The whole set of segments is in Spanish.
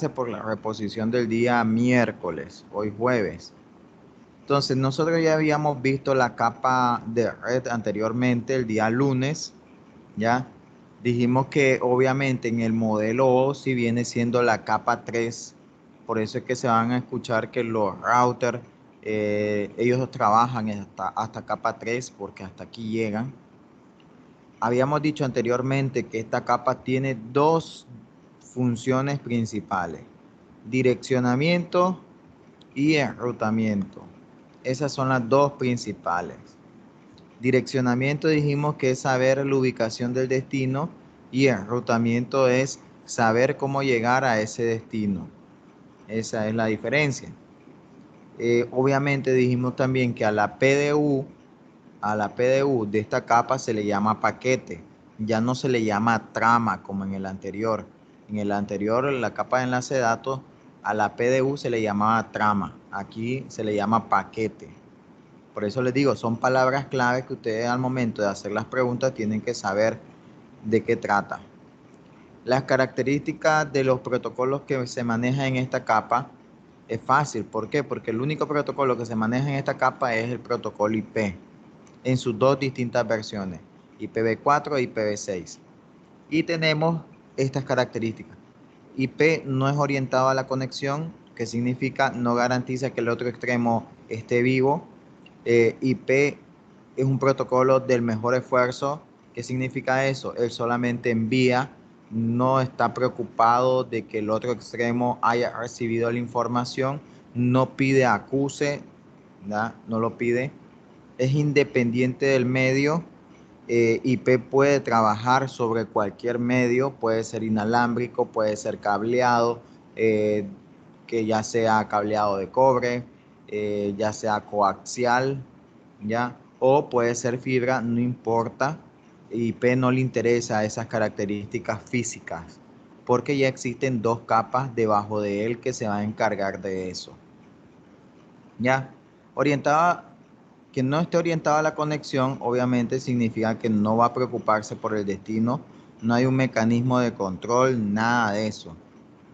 por la reposición del día miércoles, hoy jueves. Entonces, nosotros ya habíamos visto la capa de red anteriormente, el día lunes, ¿ya? Dijimos que obviamente en el modelo OSI viene siendo la capa 3, por eso es que se van a escuchar que los routers, ellos trabajan hasta capa 3 porque hasta aquí llegan. Habíamos dicho anteriormente que esta capa tiene dos funciones principales: direccionamiento y enrutamiento. Esas son las dos principales. Direccionamiento dijimos que es saber la ubicación del destino y enrutamiento es saber cómo llegar a ese destino. Esa es la diferencia. Obviamente dijimos también que a la PDU de esta capa se le llama paquete, ya no se le llama trama como en el anterior. En el anterior, la capa de enlace de datos, a la PDU se le llamaba trama, aquí se le llama paquete. Por eso les digo, son palabras claves que ustedes al momento de hacer las preguntas tienen que saber de qué trata. Las características de los protocolos que se manejan en esta capa es fácil. ¿Por qué? Porque el único protocolo que se maneja en esta capa es el protocolo IP en sus dos distintas versiones, IPv4 e IPv6. Y tenemos estas características. IP no es orientado a la conexión, que significa no garantiza que el otro extremo esté vivo. IP es un protocolo del mejor esfuerzo. ¿Qué significa eso? Él solamente envía, no está preocupado de que el otro extremo haya recibido la información, no pide acuse, ¿verdad? No lo pide, es independiente del medio. IP puede trabajar sobre cualquier medio, puede ser inalámbrico, puede ser cableado, eh, que ya sea cableado de cobre, ya sea coaxial, ¿ya? O puede ser fibra, no importa. IP no le interesa esas características físicas, porque ya existen dos capas debajo de él que se van a encargar de eso. ¿Ya? Orientada, que no esté orientada a la conexión, obviamente significa que no va a preocuparse por el destino, no hay un mecanismo de control, nada de eso.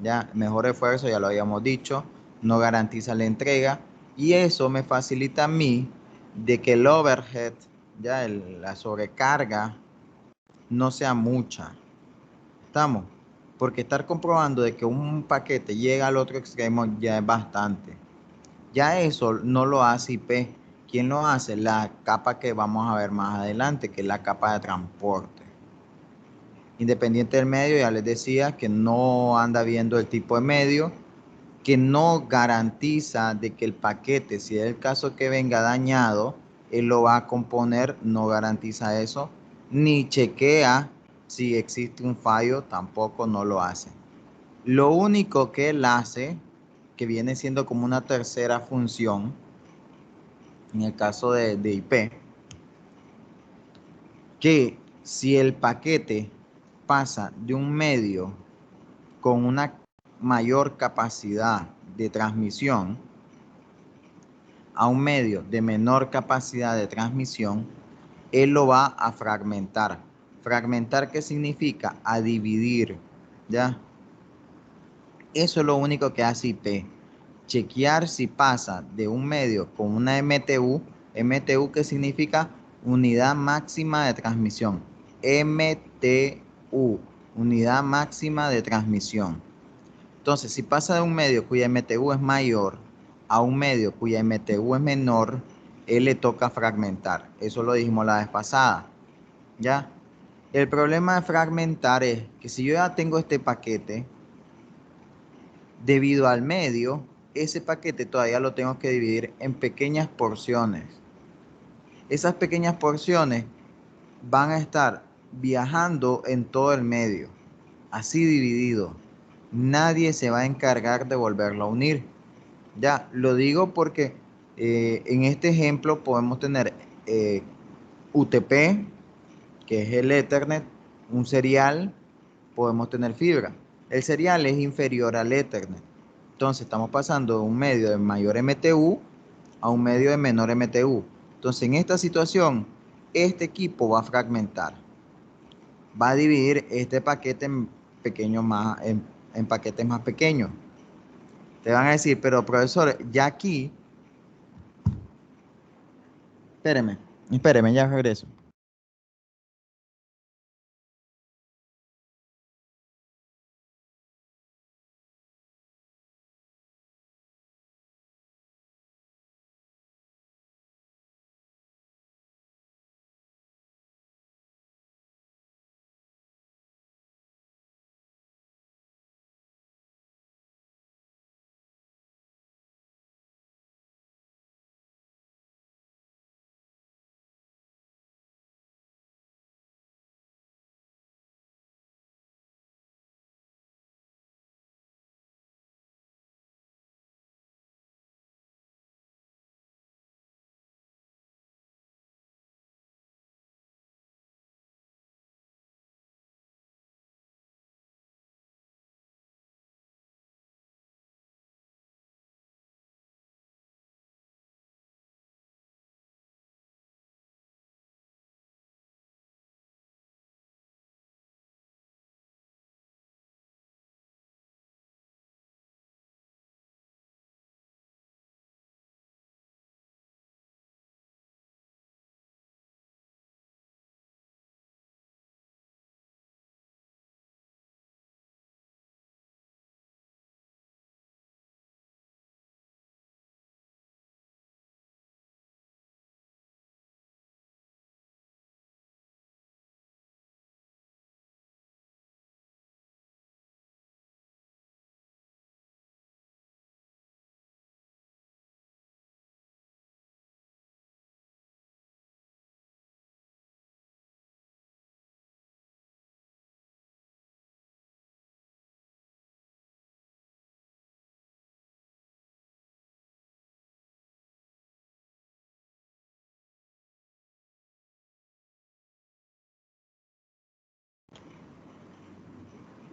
Ya, mejor esfuerzo, ya lo habíamos dicho, no garantiza la entrega y eso me facilita a mí de que el overhead, ya la sobrecarga, no sea mucha. ¿Estamos? Porque estar comprobando de que un paquete llega al otro extremo ya es bastante. Ya eso no lo hace IP. ¿Quién lo hace? La capa que vamos a ver más adelante, que es la capa de transporte. Independiente del medio, ya les decía que no anda viendo el tipo de medio, que no garantiza de que el paquete, si es el caso que venga dañado, él lo va a componer, no garantiza eso, ni chequea si existe un fallo, tampoco no lo hace. Lo único que él hace, que viene siendo como una tercera función, en el caso de IP, que si el paquete pasa de un medio con una mayor capacidad de transmisión a un medio de menor capacidad de transmisión, él lo va a fragmentar. ¿Fragmentar qué significa? A dividir, ¿ya? Eso es lo único que hace IP. Chequear si pasa de un medio con una MTU. MTU que significa unidad máxima de transmisión. MTU, unidad máxima de transmisión. Entonces, si pasa de un medio cuya MTU es mayor a un medio cuya MTU es menor, él le toca fragmentar. Eso lo dijimos la vez pasada. ¿Ya? El problema de fragmentar es que si yo ya tengo este paquete, debido al medio, ese paquete todavía lo tengo que dividir en pequeñas porciones. Esas pequeñas porciones van a estar viajando en todo el medio, así dividido. Nadie se va a encargar de volverlo a unir. Ya, lo digo porque en este ejemplo podemos tener UTP, que es el Ethernet, un serial, podemos tener fibra. El serial es inferior al Ethernet. Entonces estamos pasando de un medio de mayor MTU a un medio de menor MTU. Entonces en esta situación, este equipo va a fragmentar. Va a dividir este paquete en en paquetes más pequeños. Te van a decir, pero profesor, ya aquí, espéreme, ya regreso.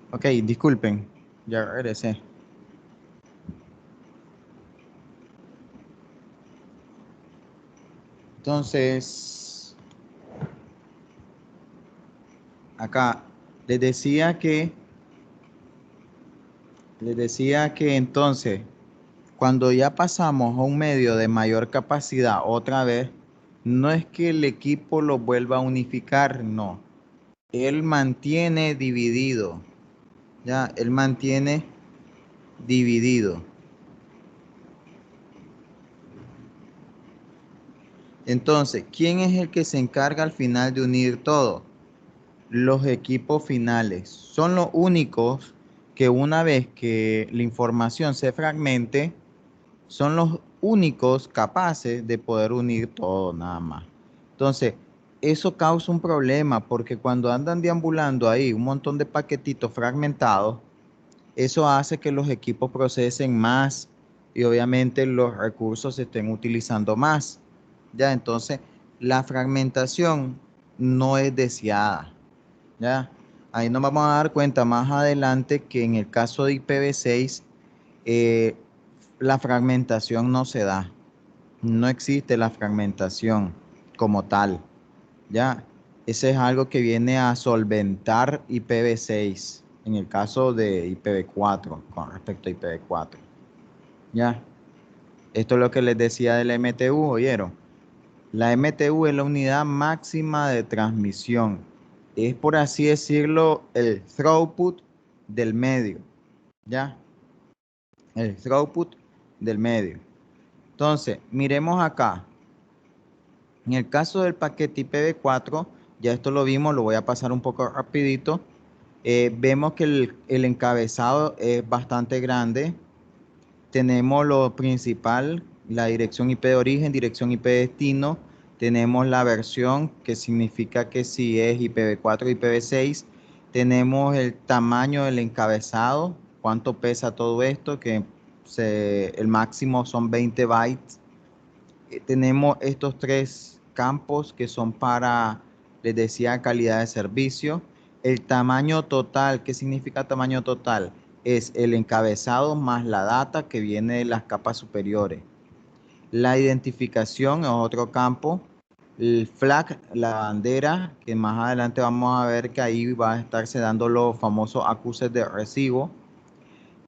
Ok, disculpen, ya regresé. Entonces, acá les decía que, entonces, cuando ya pasamos a un medio de mayor capacidad otra vez, no es que el equipo lo vuelva a unificar, no. Él mantiene dividido, ya, él mantiene dividido. Entonces, ¿quién es el que se encarga al final de unir todo? Los equipos finales. Son los únicos que una vez que la información se fragmente, son los únicos capaces de poder unir todo nada más. Entonces, eso causa un problema porque cuando andan deambulando ahí un montón de paquetitos fragmentados, eso hace que los equipos procesen más y obviamente los recursos se estén utilizando más. Ya, entonces la fragmentación no es deseada. Ya, ahí nos vamos a dar cuenta más adelante que en el caso de IPv6 la fragmentación no se da. No existe la fragmentación como tal. Ya, ese es algo que viene a solventar IPv6 en el caso de IPv4 con respecto a IPv4. Ya, esto es lo que les decía de la MTU, ¿oyeron? La MTU es la unidad máxima de transmisión. Es por así decirlo el throughput del medio. ¿Ya? El throughput del medio. Entonces, miremos acá. En el caso del paquete IPv4, ya esto lo vimos, lo voy a pasar un poco rapidito. Vemos que el encabezado es bastante grande. Tenemos lo principal, la dirección IP de origen, dirección IP de destino. Tenemos la versión, que significa que si es IPv4 o IPv6. Tenemos el tamaño del encabezado, cuánto pesa todo esto, que el máximo son 20 bytes. Tenemos estos tres campos que son para, les decía, calidad de servicio. El tamaño total, ¿qué significa tamaño total? Es el encabezado más la data que viene de las capas superiores. La identificación es otro campo. El flag, la bandera, que más adelante vamos a ver que ahí va a estarse dando los famosos acuses de recibo.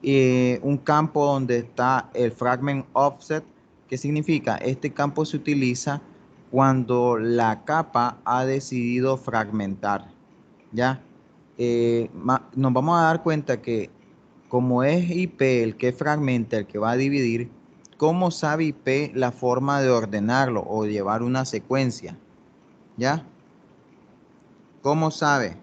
un campo donde está el fragment offset. ¿Qué significa? Este campo se utiliza cuando la capa ha decidido fragmentar, ¿ya? Nos vamos a dar cuenta que como es IP el que fragmenta, el que va a dividir, ¿cómo sabe IP la forma de ordenarlo o llevar una secuencia? ¿Ya? ¿Cómo sabe?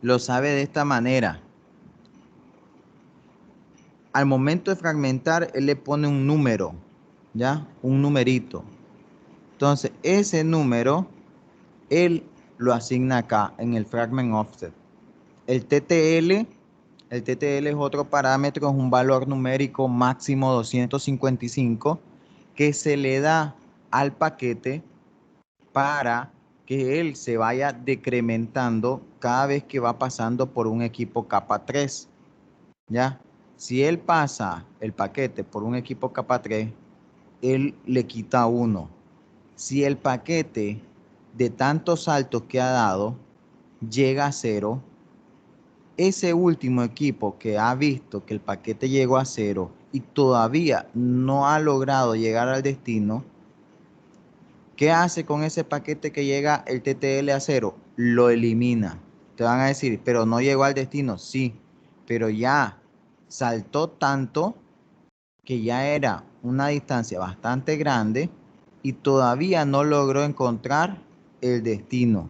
Lo sabe de esta manera. Al momento de fragmentar, él le pone un número, ¿ya? Un numerito. Entonces, ese número, él lo asigna acá en el fragment offset. El TTL, el TTL es otro parámetro, es un valor numérico máximo 255 que se le da al paquete para que él se vaya decrementando cada vez que va pasando por un equipo capa 3, ¿ya? Si él pasa el paquete por un equipo capa 3, él le quita 1. Si el paquete de tantos saltos que ha dado llega a 0, ese último equipo que ha visto que el paquete llegó a 0 y todavía no ha logrado llegar al destino, ¿qué hace con ese paquete que llega el TTL a 0? Lo elimina. Te van a decir, pero no llegó al destino. Sí, pero ya saltó tanto que ya era una distancia bastante grande y todavía no logró encontrar el destino,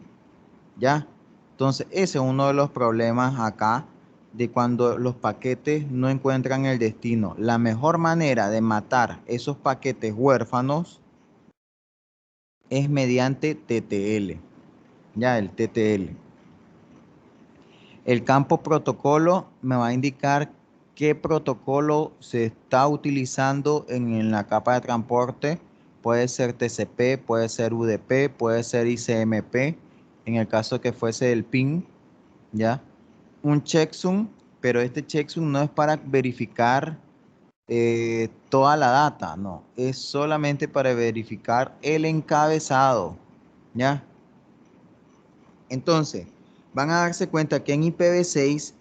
¿ya? Entonces, ese es uno de los problemas acá de cuando los paquetes no encuentran el destino. La mejor manera de matar esos paquetes huérfanos es mediante TTL, ya el TTL. El campo protocolo me va a indicar qué protocolo se está utilizando en la capa de transporte. Puede ser TCP, puede ser UDP, puede ser ICMP, en el caso que fuese el PIN, ¿ya? Un checksum, pero este checksum no es para verificar toda la data, no, es solamente para verificar el encabezado, ¿ya? Entonces, van a darse cuenta que en IPv6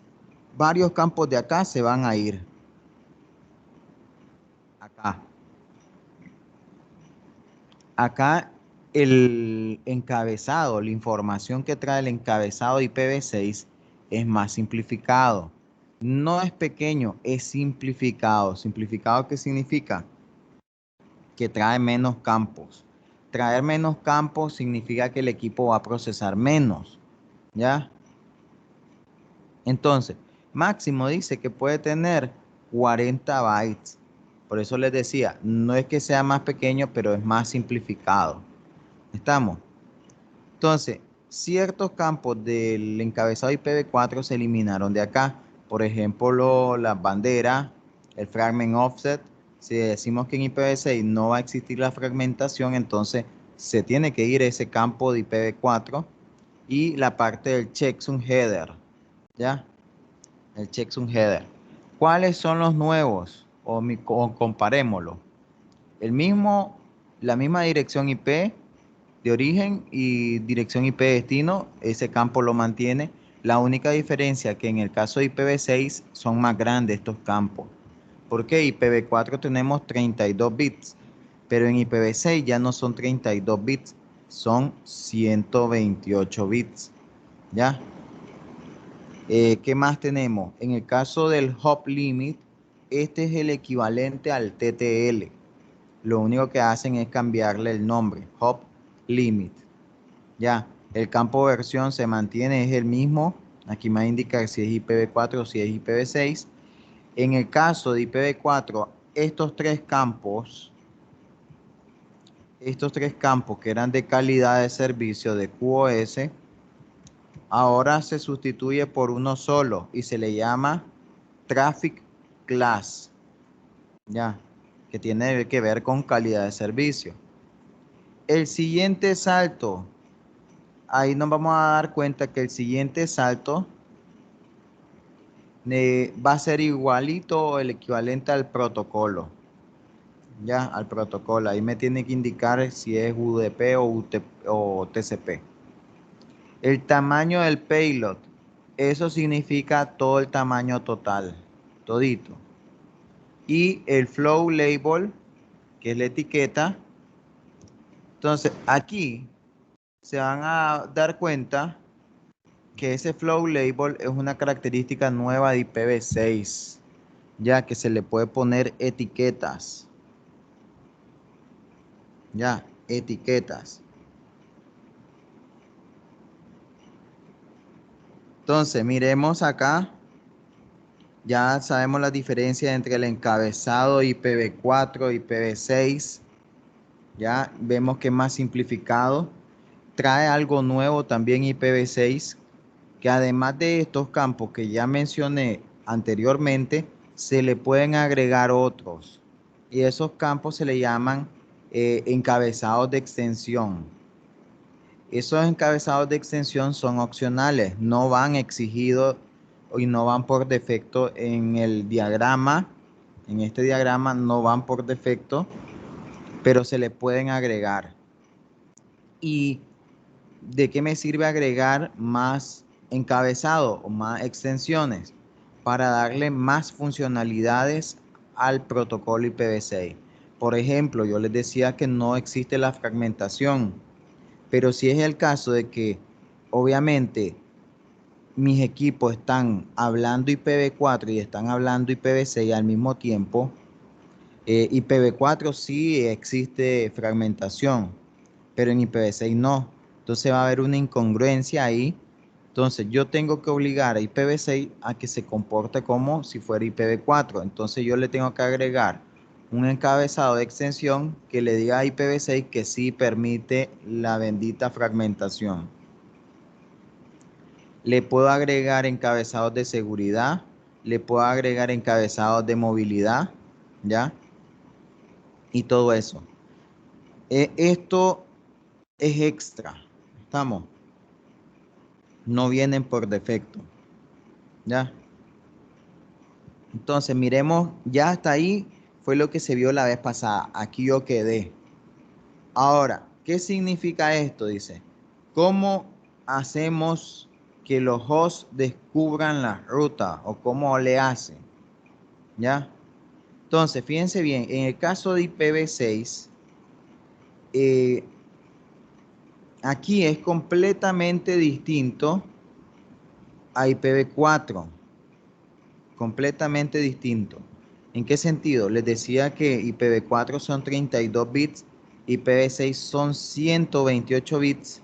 varios campos de acá se van a ir. Acá. Acá el encabezado, la información que trae el encabezado IPv6 es más simplificado. No es pequeño, es simplificado. ¿Simplificado qué significa? Que trae menos campos. Traer menos campos significa que el equipo va a procesar menos, ¿ya? Entonces, máximo dice que puede tener 40 bytes. Por eso les decía, no es que sea más pequeño, pero es más simplificado. ¿Estamos? Entonces, ciertos campos del encabezado IPv4 se eliminaron de acá. Por ejemplo, las banderas, el fragment offset. Si decimos que en IPv6 no va a existir la fragmentación, entonces se tiene que ir ese campo de IPv4 y la parte del checksum header, ¿ya? El checksum header. ¿Cuáles son los nuevos? O comparémoslo. La misma dirección IP de origen y dirección IP de destino, ese campo lo mantiene. La única diferencia que en el caso de IPv6 son más grandes estos campos. Porque IPv4 tenemos 32 bits, pero en IPv6 ya no son 32 bits, son 128 bits. ¿Ya? ¿Qué más tenemos? En el caso del hop limit, este es el equivalente al TTL. Lo único que hacen es cambiarle el nombre, hop limit. Ya, el campo de versión se mantiene, es el mismo. Aquí me va a indicar si es IPv4 o si es IPv6. En el caso de IPv4, estos tres campos que eran de calidad de servicio de QoS, ahora se sustituye por uno solo y se le llama Traffic Class, ya, que tiene que ver con calidad de servicio. El siguiente salto, ahí nos vamos a dar cuenta que el siguiente salto va a ser igualito o el equivalente al protocolo, ya, al protocolo. Ahí me tiene que indicar si es UDP o TCP. El tamaño del payload. Eso significa todo el tamaño total, todito. Y el flow label, que es la etiqueta. Entonces, aquí se van a dar cuenta que ese flow label es una característica nueva de IPv6, ya que se le puede poner etiquetas. Ya, etiquetas. Entonces, miremos acá. Ya sabemos la diferencia entre el encabezado IPv4 y IPv6. Ya vemos que es más simplificado. Trae algo nuevo también IPv6, que además de estos campos que ya mencioné anteriormente, se le pueden agregar otros. Y esos campos se le llaman encabezados de extensión. Esos encabezados de extensión son opcionales, no van exigidos y no van por defecto en el diagrama. En este diagrama no van por defecto, pero se le pueden agregar. ¿Y de qué me sirve agregar más encabezado o más extensiones? Para darle más funcionalidades al protocolo IPv6. Por ejemplo, yo les decía que no existe la fragmentación. Pero si es el caso de que, obviamente, mis equipos están hablando IPv4 y están hablando IPv6 al mismo tiempo, IPv4 sí existe fragmentación, pero en IPv6 no. Entonces va a haber una incongruencia ahí. Entonces yo tengo que obligar a IPv6 a que se comporte como si fuera IPv4. Entonces yo le tengo que agregar un encabezado de extensión que le diga a IPv6 que sí permite la bendita fragmentación. Le puedo agregar encabezados de seguridad, le puedo agregar encabezados de movilidad, ¿ya? Y todo eso. Esto es extra, ¿estamos? No vienen por defecto, ¿ya? Entonces, miremos, ya hasta ahí fue lo que se vio la vez pasada. Aquí yo quedé. Ahora, ¿qué significa esto? Dice, ¿cómo hacemos que los hosts descubran la ruta o cómo le hacen? ¿Ya? Entonces, fíjense bien, en el caso de IPv6, aquí es completamente distinto a IPv4, completamente distinto. ¿En qué sentido? Les decía que IPv4 son 32 bits, IPv6 son 128 bits.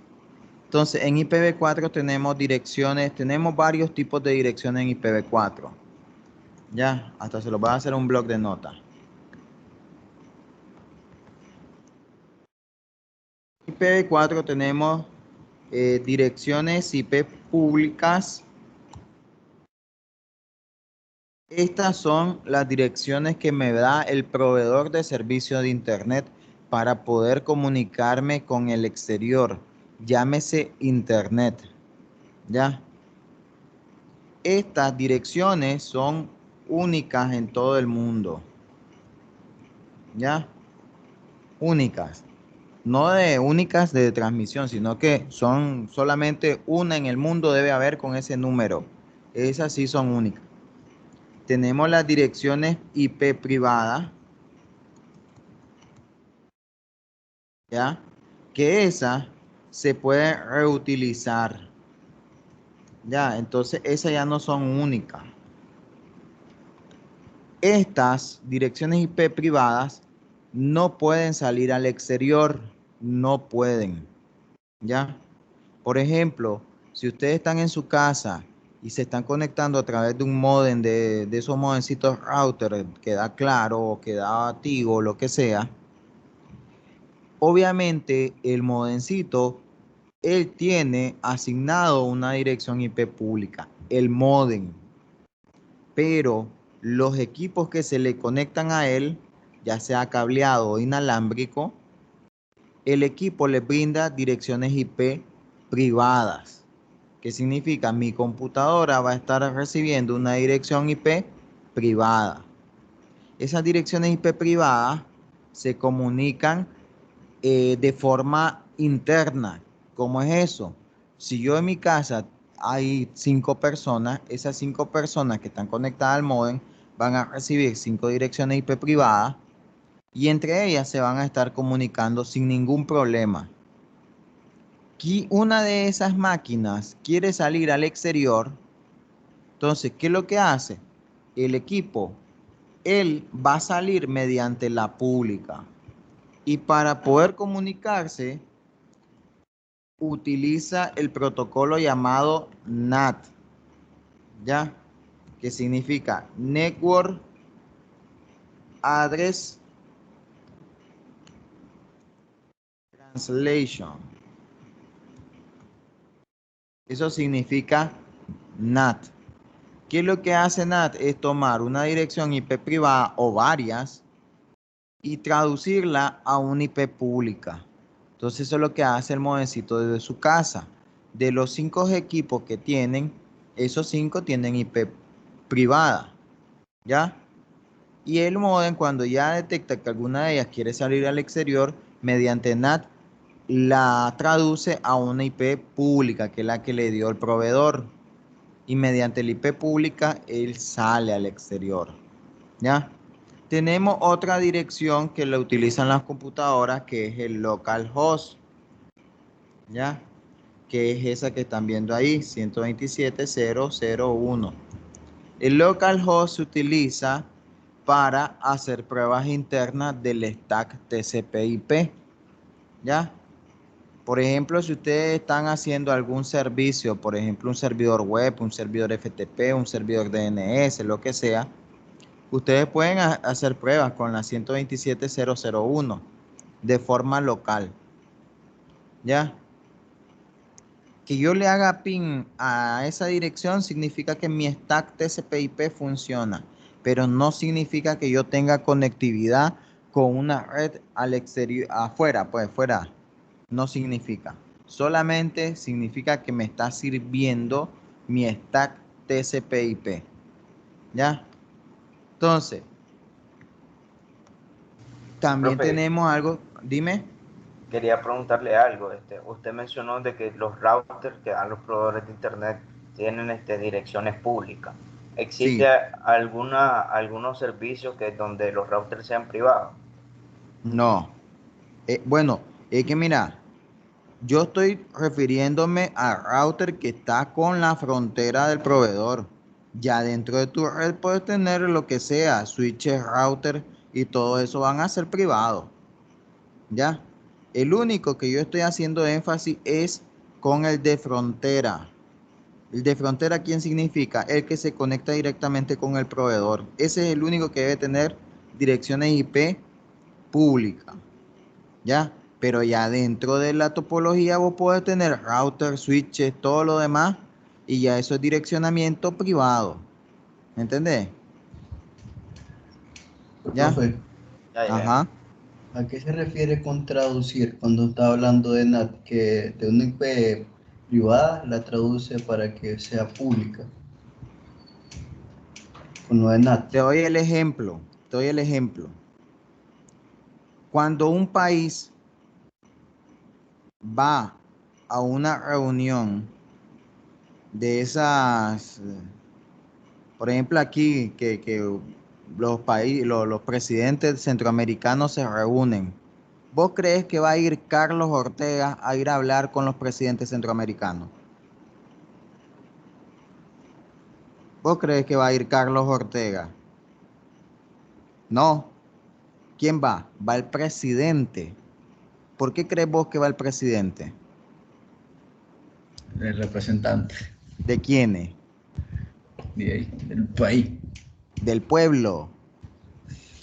Entonces, en IPv4 tenemos direcciones, tenemos varios tipos de direcciones en IPv4. Ya, hasta se los voy a hacer un blog de notas. IPv4 tenemos direcciones IP públicas. Estas son las direcciones que me da el proveedor de servicio de Internet para poder comunicarme con el exterior. Llámese Internet. ¿Ya? Estas direcciones son únicas en todo el mundo. ¿Ya? Únicas. No de únicas de transmisión, sino que son solamente una en el mundo debe haber con ese número. Esas sí son únicas. Tenemos las direcciones IP privadas, ¿ya? Que esas se pueden reutilizar, ¿ya? Entonces esas ya no son únicas. Estas direcciones IP privadas no pueden salir al exterior, no pueden, ¿ya? Por ejemplo, si ustedes están en su casa y se están conectando a través de un modem de esos modencitos router que da Claro o que da Tigo, lo que sea, obviamente el modencito, él tiene asignado una dirección IP pública, el modem, pero los equipos que se le conectan a él, ya sea cableado o inalámbrico, el equipo le brinda direcciones IP privadas. ¿Qué significa? Mi computadora va a estar recibiendo una dirección IP privada. Esas direcciones IP privadas se comunican de forma interna. ¿Cómo es eso? Si yo en mi casa hay 5 personas. Esas 5 personas que están conectadas al módem van a recibir 5 direcciones IP privadas y entre ellas se van a estar comunicando sin ningún problema. Si una de esas máquinas quiere salir al exterior, entonces, ¿qué es lo que hace? El equipo, él va a salir mediante la pública. Y para poder comunicarse, utiliza el protocolo llamado NAT, ¿ya? Que significa Network Address Translation. Eso significa NAT. ¿Qué es lo que hace NAT? Es tomar una dirección IP privada o varias y traducirla a una IP pública. Entonces eso es lo que hace el modemcito desde su casa. De los 5 equipos que tienen, esos 5 tienen IP privada, ¿ya? Y el modem, cuando ya detecta que alguna de ellas quiere salir al exterior, mediante NAT la traduce a una IP pública, que es la que le dio el proveedor. Y mediante la IP pública, él sale al exterior, ¿ya? Tenemos otra dirección que la utilizan las computadoras, que es el localhost, ¿ya? Que es esa que están viendo ahí, 127.0.0.1. El localhost se utiliza para hacer pruebas internas del stack TCP/IP, ¿ya? Por ejemplo, si ustedes están haciendo algún servicio, por ejemplo, un servidor web, un servidor FTP, un servidor DNS, lo que sea, ustedes pueden hacer pruebas con la 127.0.0.1 de forma local, ¿ya? Que yo le haga ping a esa dirección significa que mi stack TCP/IP funciona, pero no significa que yo tenga conectividad con una red al exterior, afuera, pues fuera, no significa. Solamente significa que me está sirviendo mi stack TCP/IP, ¿ya? Entonces, también Profe, tenemos algo, dime. quería preguntarle algo. Usted mencionó de que los routers que dan los proveedores de internet tienen direcciones públicas. ¿Existe Sí, algunos servicios que donde los routers sean privados? no. Bueno, es que mira, yo estoy refiriéndome al router que está con la frontera del proveedor. Ya dentro de tu red puedes tener lo que sea, switches, router y todo eso van a ser privados. ¿Ya? El único que yo estoy haciendo énfasis es con el de frontera. El de frontera, ¿quién significa? El que se conecta directamente con el proveedor. Ese es el único que debe tener direcciones IP públicas. ¿Ya? Pero ya dentro de la topología vos podés tener router, switches, todo lo demás, y ya eso es direccionamiento privado. ¿Me entendés? ¿Ya? Profe, ya, ya. Ajá. ¿A qué se refiere con traducir cuando está hablando de NAT? Que de una IP privada la traduce para que sea pública, con lo de NAT. Te doy el ejemplo. Te doy el ejemplo. Cuando un país va a una reunión de esas, por ejemplo aquí, que los países, los presidentes centroamericanos se reúnen. ¿Vos crees que va a ir Carlos Ortega a ir a hablar con los presidentes centroamericanos? ¿Vos crees que va a ir Carlos Ortega? No. ¿Quién va? Va el presidente. ¿Por qué crees vos que va el presidente? El representante ¿De quiénes? de ahí, del país. Del pueblo.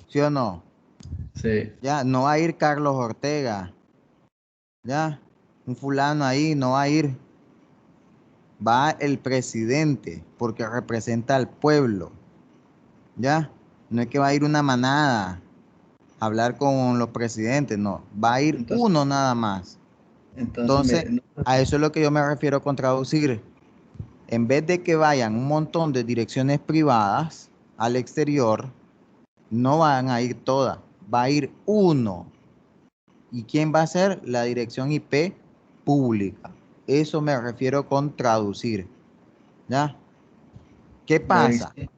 ¿Sí o no? Sí. Ya, no va a ir Carlos Ortega. Ya, un fulano ahí no va a ir. Va el presidente porque representa al pueblo. Ya, no es que va a ir una manada a hablar con los presidentes, no. Va a ir Entonces, uno nada más. entonces Entonces, mire, a eso es lo que yo me refiero con traducir. En vez de que vayan un montón de direcciones privadas al exterior, no van a ir todas, va a ir uno. ¿Y quién va a ser? La dirección IP pública. Eso me refiero con traducir. ¿Ya? ¿Qué pasa? Sí,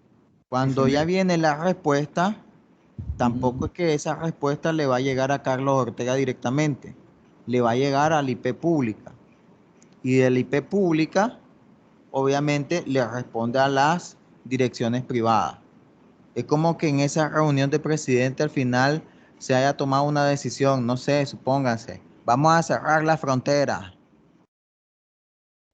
Cuando ya diciendo, viene la respuesta, tampoco ujú, es que esa respuesta le va a llegar a Carlos Ortega directamente, le va a llegar a la IP pública. Y de la IP pública, obviamente, le responde a las direcciones privadas. Es como que en esa reunión de presidente al final se haya tomado una decisión, no sé, supónganse, vamos a cerrar la frontera.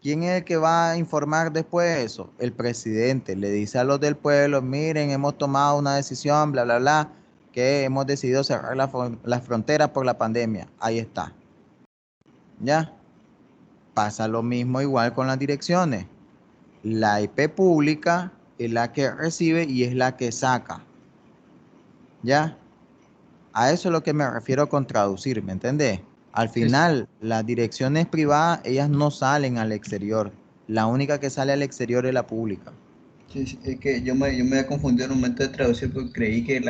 ¿Quién es el que va a informar después de eso? El presidente le dice a los del pueblo, miren, hemos tomado una decisión, bla, bla, bla, que hemos decidido cerrar la frontera por la pandemia. Ahí está. ¿Ya? Pasa lo mismo igual con las direcciones. La IP pública es la que recibe y es la que saca. ¿Ya? A eso es lo que me refiero con traducir, ¿me entendés? Al sí, sí, final, las direcciones privadas, ellas no salen al exterior. La única que sale al exterior es la pública. sí, sí, es que yo me había confundido en un momento de traducir porque creí que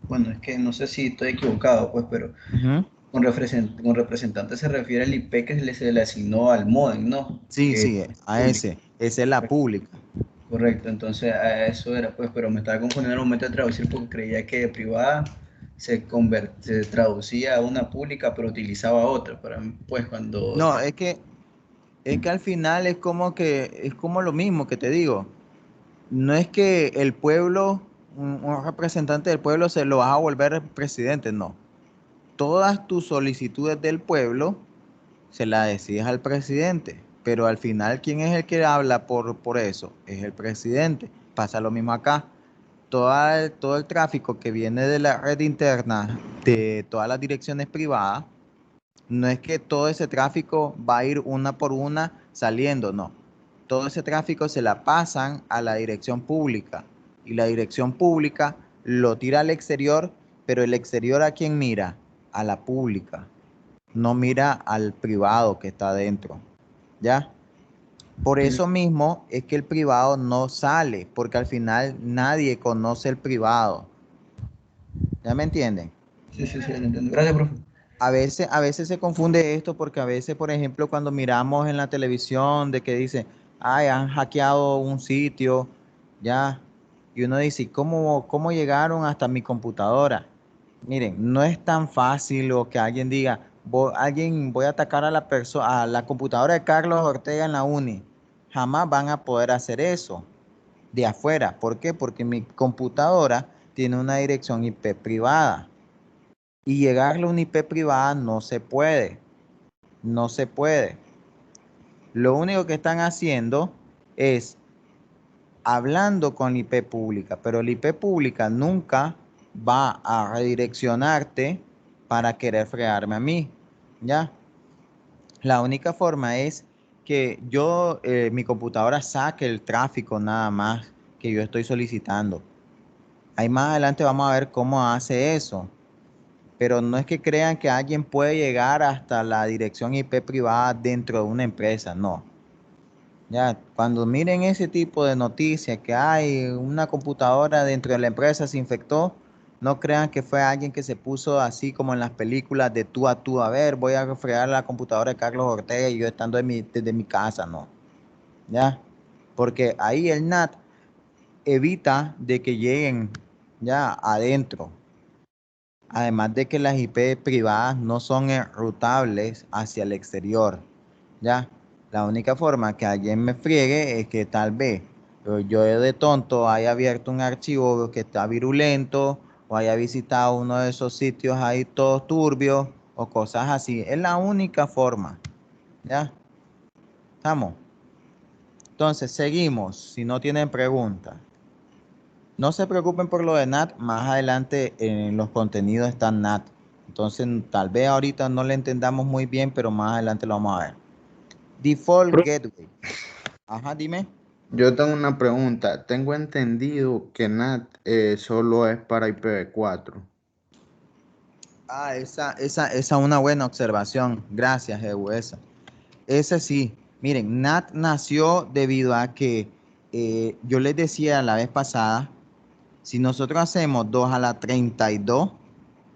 bueno, es que no sé si estoy equivocado, pues, pero Ujú. con representante se refiere al IP que se le asignó al modem, ¿no? Sí, Que es sí, a público. ese. Esa es la pública. Correcto, entonces a eso era, pues, pero me estaba confundiendo en el momento de traducir porque creía que de privada se traducía a una pública, pero utilizaba otra, para mí, pues cuando... No, es que al final es como lo mismo que te digo. No es que el pueblo, un representante del pueblo se lo va a volver presidente, no. Todas tus solicitudes del pueblo se las decides al presidente, pero al final, ¿quién es el que habla por eso? Es el presidente. Pasa lo mismo acá. Todo el tráfico que viene de la red interna de todas las direcciones privadas, no es que todo ese tráfico va a ir una por una saliendo, no. Todo ese tráfico se la pasan a la dirección pública y la dirección pública lo tira al exterior, pero el exterior ¿a quién mira? A la pública, no mira al privado que está adentro, ¿ya? Por Sí, eso mismo es que el privado no sale, porque al final nadie conoce el privado. ¿Ya me entienden? sí, sí, sí, lo entiendo. Gracias, profe. A veces se confunde esto porque a veces, por ejemplo, cuando miramos en la televisión de que dice, ay, han hackeado un sitio, ya, y uno dice, ¿cómo llegaron hasta mi computadora? Miren, no es tan fácil o que alguien diga, voy a atacar a la computadora de Carlos Ortega en la uni. Jamás van a poder hacer eso de afuera. ¿Por qué? Porque mi computadora tiene una dirección IP privada. Y llegarle a una IP privada no se puede, no se puede. Lo único que están haciendo es hablando con la IP pública, pero la IP pública nunca va a redireccionarte para querer fregarme a mí, ¿ya? La única forma es que mi computadora saque el tráfico nada más que yo estoy solicitando. Ahí más adelante vamos a ver cómo hace eso. Pero no es que crean que alguien puede llegar hasta la dirección IP privada dentro de una empresa, no. Ya, cuando miren ese tipo de noticias que hay una computadora dentro de la empresa se infectó, no crean que fue alguien que se puso así como en las películas de tú a tú, a ver, voy a fregar la computadora de Carlos Ortega y yo estando desde mi casa, no. Ya, porque ahí el NAT evita de que lleguen ya adentro. Además de que las IP privadas no son enrutables hacia el exterior, ¿ya? La única forma que alguien me friegue es que tal vez yo de tonto haya abierto un archivo que está virulento o haya visitado uno de esos sitios ahí todos turbios o cosas así. Es la única forma, ¿ya? ¿Estamos? Entonces, seguimos, si no tienen preguntas. No se preocupen por lo de NAT, más adelante en los contenidos está NAT. Entonces, tal vez ahorita no le entendamos muy bien, pero más adelante lo vamos a ver. Default Gateway. Ajá, dime. Yo tengo una pregunta. Tengo entendido que NAT solo es para IPv4. Esa es una buena observación. Gracias, Evo, esa. Ese sí. Miren, NAT nació debido a que yo les decía la vez pasada, si nosotros hacemos 2 a la 32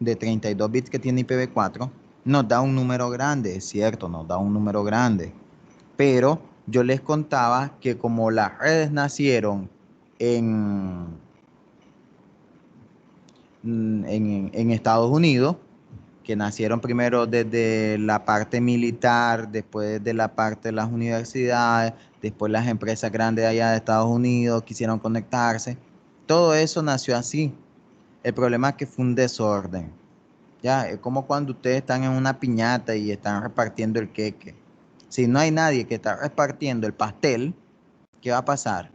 de 32 bits que tiene IPv4, nos da un número grande, es cierto, nos da un número grande, pero yo les contaba que como las redes nacieron en, en Estados Unidos, que nacieron primero desde la parte militar, después de la parte de las universidades, después las empresas grandes allá de Estados Unidos quisieron conectarse. Todo eso nació así. El problema es que fue un desorden. Ya, es como cuando ustedes están en una piñata y están repartiendo el queque. Si no hay nadie que está repartiendo el pastel, ¿qué va a pasar?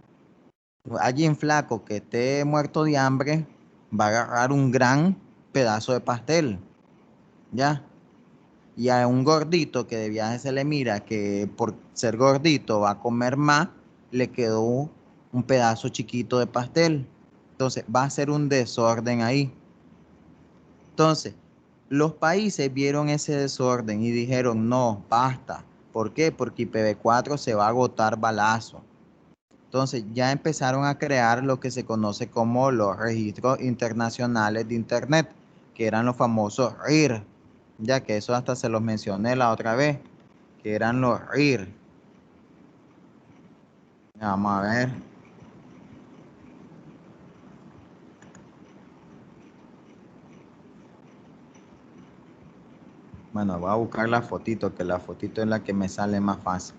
Alguien flaco que esté muerto de hambre va a agarrar un gran pedazo de pastel, ¿ya? Y a un gordito que de viaje se le mira que por ser gordito va a comer más, le quedó un pedazo chiquito de pastel. Entonces va a ser un desorden ahí. Entonces, los países vieron ese desorden y dijeron, no, basta. ¿Por qué? Porque IPv4 se va a agotar balazo. Entonces ya empezaron a crear lo que se conoce como los registros internacionales de Internet, que eran los famosos RIR, ya que eso hasta se los mencioné la otra vez, que eran los RIR. Vamos a ver. Bueno, voy a buscar la fotito, que la fotito es la que me sale más fácil.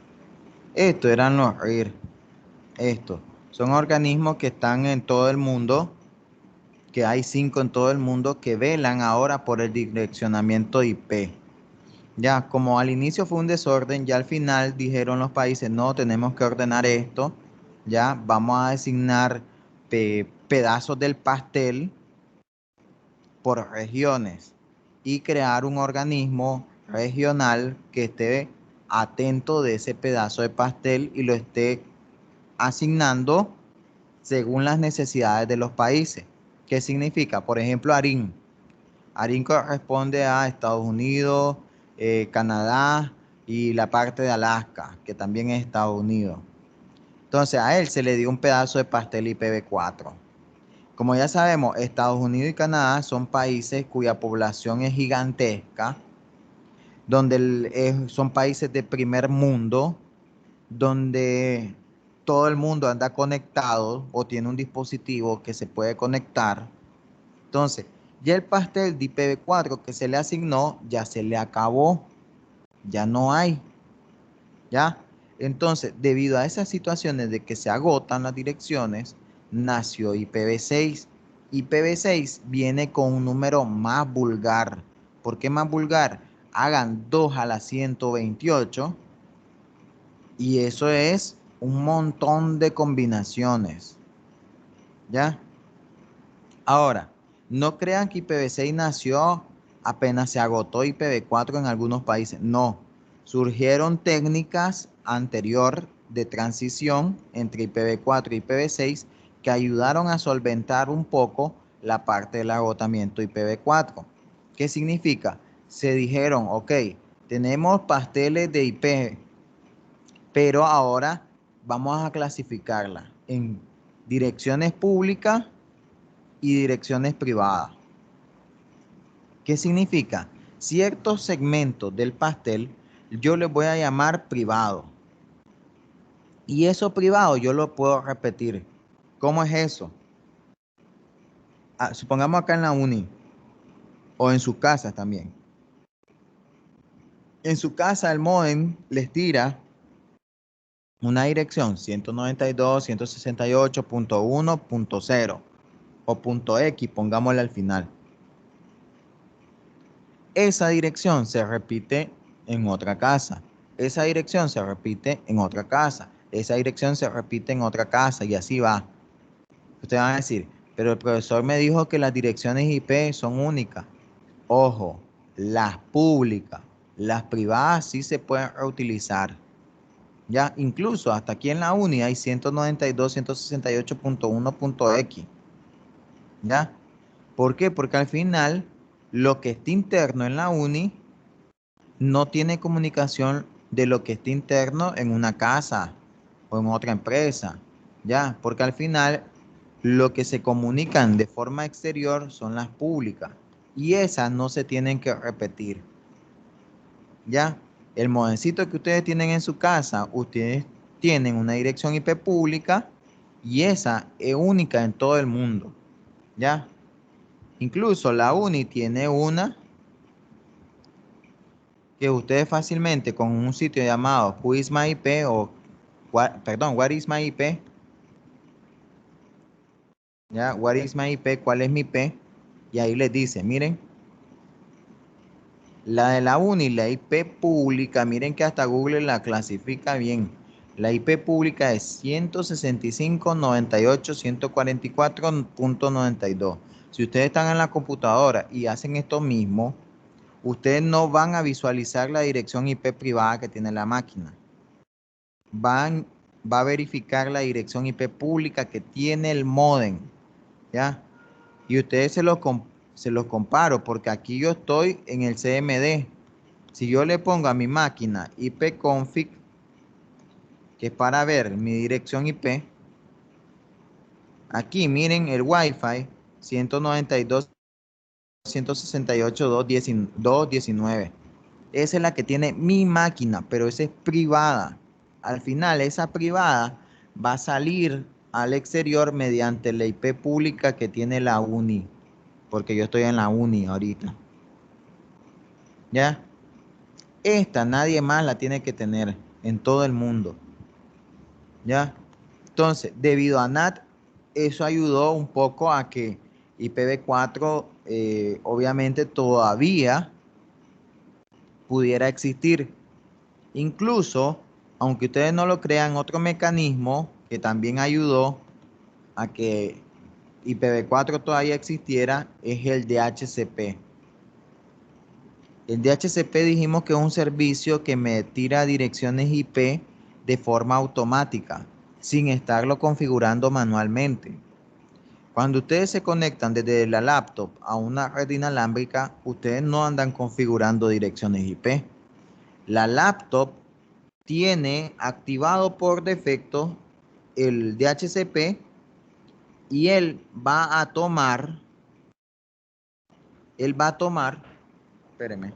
Estos eran los RIR. Estos son organismos que están en todo el mundo, que hay 5 en todo el mundo, que velan ahora por el direccionamiento IP. Ya, como al inicio fue un desorden, ya al final dijeron los países, no, tenemos que ordenar esto, ya, vamos a designar pedazos del pastel por regiones y crear un organismo regional que esté atento de ese pedazo de pastel y lo esté asignando según las necesidades de los países. ¿Qué significa? Por ejemplo, Arín. Arín corresponde a Estados Unidos, Canadá y la parte de Alaska, que también es Estados Unidos. Entonces a él se le dio un pedazo de pastel IPv4. Como ya sabemos, Estados Unidos y Canadá son países cuya población es gigantesca, donde son países de primer mundo, donde todo el mundo anda conectado o tiene un dispositivo que se puede conectar. Entonces, ya el pastel de IPv4 que se le asignó ya se le acabó, ya no hay, ¿ya? Entonces, debido a esas situaciones de que se agotan las direcciones, nació IPv6. IPv6 viene con un número más vulgar. ¿Por qué más vulgar? Hagan 2 a la 128 y eso es un montón de combinaciones, ¿ya? Ahora, no crean que IPv6 nació apenas se agotó IPv4 en algunos países. No, surgieron técnicas anterior de transición entre IPv4 y IPv6 que ayudaron a solventar un poco la parte del agotamiento IPv4. ¿Qué significa? Se dijeron, ok, tenemos pasteles de IP, pero ahora vamos a clasificarla en direcciones públicas y direcciones privadas. ¿Qué significa? Ciertos segmentos del pastel yo les voy a llamar privado. Y eso privado yo lo puedo repetir. ¿Cómo es eso? Supongamos acá en la uni o en su casa también. En su casa el módem les tira una dirección 192.168.1.0 o punto X, pongámosle al final. Esa dirección se repite en otra casa. Esa dirección se repite en otra casa. Esa dirección se repite en otra casa y así va. Ustedes van a decir, pero el profesor me dijo que las direcciones IP son únicas. Ojo, las públicas, las privadas sí se pueden reutilizar. Ya, incluso hasta aquí en la uni hay 192.168.1.x. ¿Ya? ¿Por qué? Porque al final lo que está interno en la uni no tiene comunicación de lo que está interno en una casa o en otra empresa, ¿ya? Porque al final lo que se comunican de forma exterior son las públicas y esas no se tienen que repetir, ¿ya? El modemcito que ustedes tienen en su casa, ustedes tienen una dirección IP pública y esa es única en todo el mundo, ¿ya? Incluso la UNI tiene una que ustedes fácilmente con un sitio llamado Who is my IP o, perdón, What is my IP, ¿ya? What is my IP, ¿cuál es mi IP? Y ahí les dice, miren, la de la UNI, la IP pública, miren que hasta Google la clasifica bien. La IP pública es 165.98.144.92. Si ustedes están en la computadora y hacen esto mismo, ustedes no van a visualizar la dirección IP privada que tiene la máquina. Va a verificar la dirección IP pública que tiene el módem, ¿ya? Y ustedes se los comparo porque aquí yo estoy en el CMD. Si yo le pongo a mi máquina ipconfig, que es para ver mi dirección IP, aquí miren el Wi-Fi 192.168.219. Esa es la que tiene mi máquina, pero esa es privada. Al final, esa privada va a salir al exterior mediante la IP pública que tiene la UNI, porque yo estoy en la UNI ahorita. ¿Ya? Esta nadie más la tiene que tener en todo el mundo. ¿Ya? Entonces, debido a NAT, eso ayudó un poco a que IPv4 obviamente todavía pudiera existir. Incluso, aunque ustedes no lo crean, otro mecanismo que también ayudó a que IPv4 todavía existiera es el DHCP. El DHCP dijimos que es un servicio que me tira direcciones IP de forma automática, sin estarlo configurando manualmente. Cuando ustedes se conectan desde la laptop a una red inalámbrica, ustedes no andan configurando direcciones IP. La laptop tiene activado por defecto el DHCP y él va a tomar, espérenme,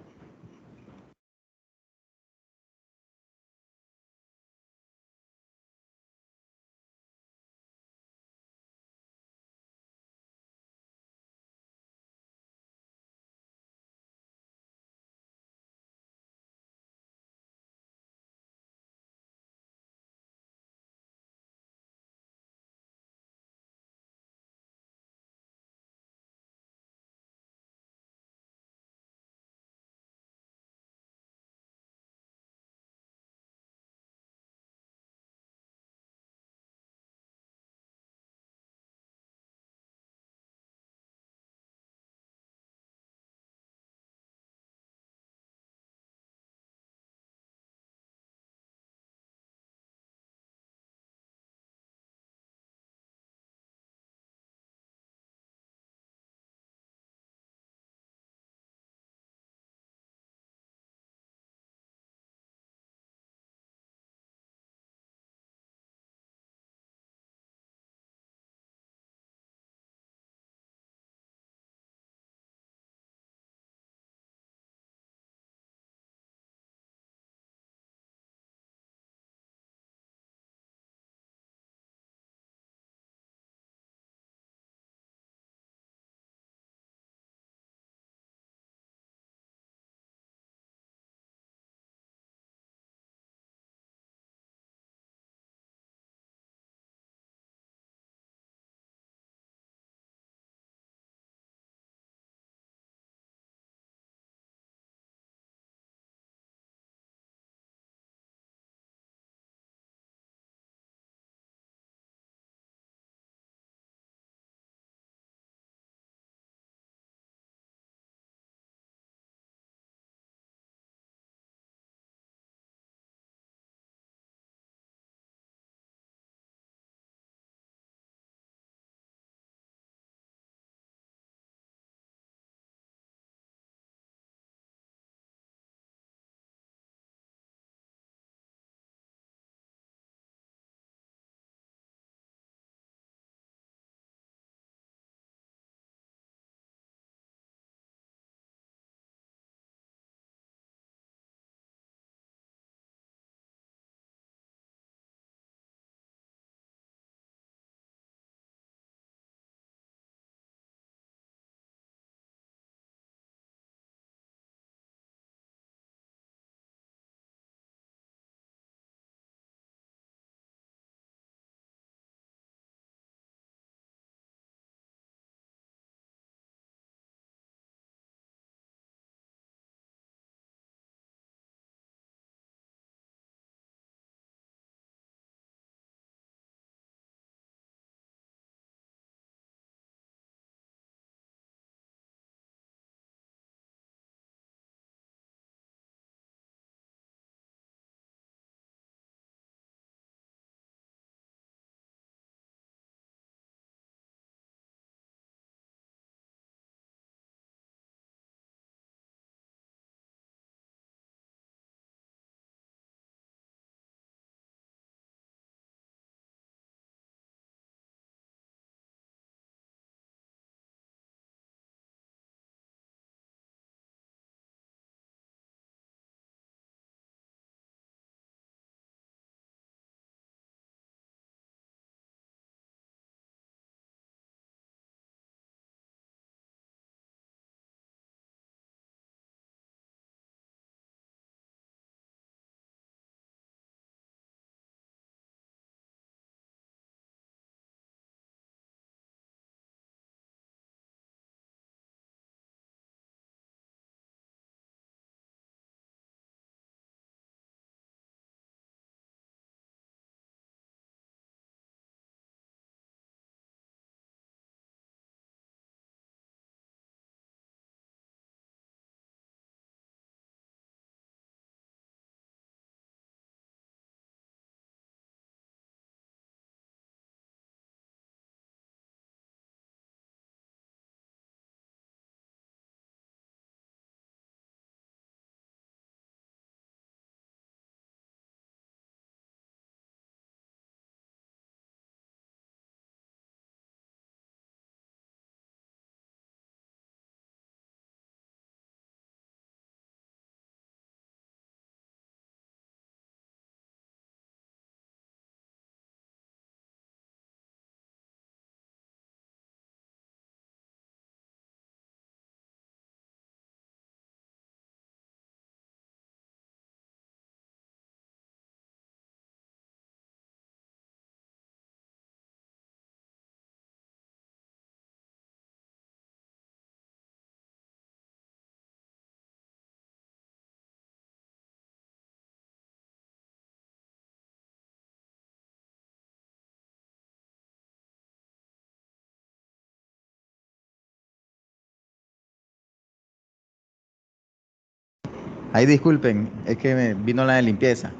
Ahí disculpen, es que me vino la de limpieza.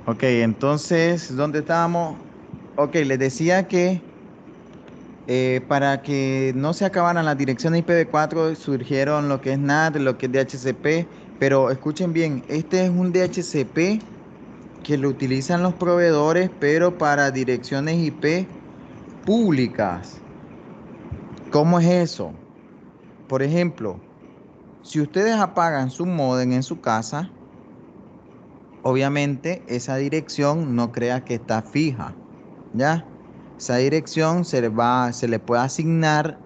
Ok, entonces, ¿dónde estábamos? Ok, les decía que para que no se acabaran las direcciones IPv4 surgieron lo que es NAT, lo que es DHCP, pero escuchen bien, este es un DHCP que lo utilizan los proveedores, pero para direcciones IP públicas. ¿Cómo es eso? Por ejemplo, si ustedes apagan su módem en su casa, obviamente esa dirección no crea que está fija, ¿ya? Esa dirección se le puede asignar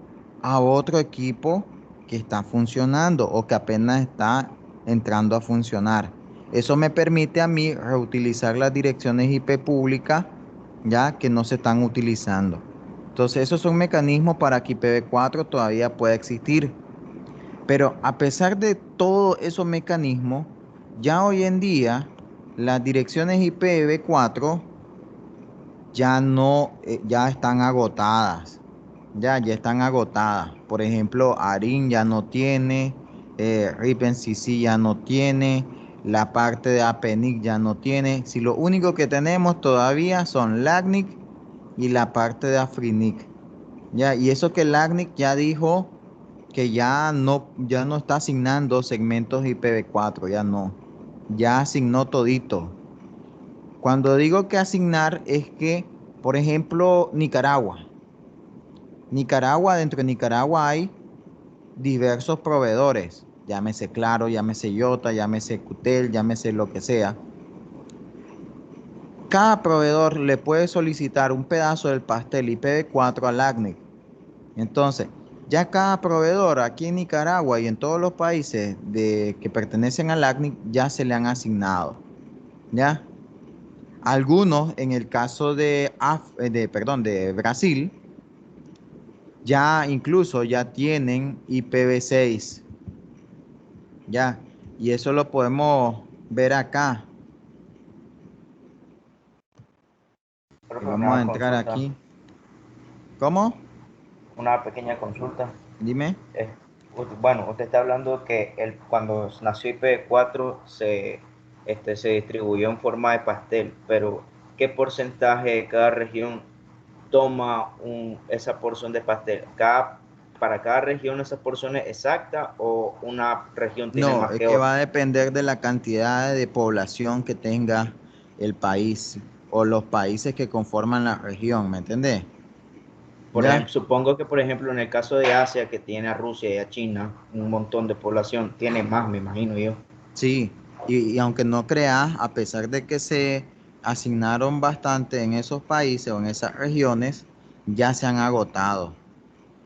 a otro equipo que está funcionando o que apenas está entrando a funcionar. Eso me permite a mí reutilizar las direcciones IP públicas, ya que no se están utilizando. Entonces, esos son mecanismos para que IPv4 todavía pueda existir. Pero a pesar de todos esos mecanismos, ya hoy en día las direcciones IPv4 ya no, ya están agotadas. Ya están agotadas. Por ejemplo, ARIN ya no tiene, RIPNCC ya no tiene, la parte de APNIC ya no tiene. Si lo único que tenemos todavía son LACNIC y la parte de AFRINIC. Ya, y eso que LACNIC ya dijo que ya no está asignando segmentos IPv4, ya no. Ya asignó todito. Cuando digo que asignar es que, por ejemplo, Nicaragua. Dentro de Nicaragua hay diversos proveedores. Llámese Claro, llámese Yota, llámese Cutel, llámese lo que sea. Cada proveedor le puede solicitar un pedazo del pastel IPv4 al ACNIC. Entonces, ya cada proveedor aquí en Nicaragua y en todos los países que pertenecen al ACNIC ya se le han asignado. ¿Ya? Algunos, en el caso de Brasil, ya incluso ya tienen IPv6. Ya. Y eso lo podemos ver acá. Y Profe, vamos a una entrar consulta, aquí. ¿Cómo? una pequeña consulta. Dime. Bueno, usted está hablando que cuando nació IPv4 se distribuyó en forma de pastel, pero ¿qué porcentaje de cada región toma esa porción de pastel? ¿Para cada región esa porción es exacta o una región tiene No, más es que que otra? va a depender de la cantidad de población que tenga el país o los países que conforman la región, ¿me entendés? Por ¿Ya? ejemplo, supongo que, por ejemplo, en el caso de Asia, que tiene a Rusia y a China, un montón de población, tiene más, me imagino yo. Sí, y aunque no creas, a pesar de que se asignaron bastante en esos países o en esas regiones, ya se han agotado,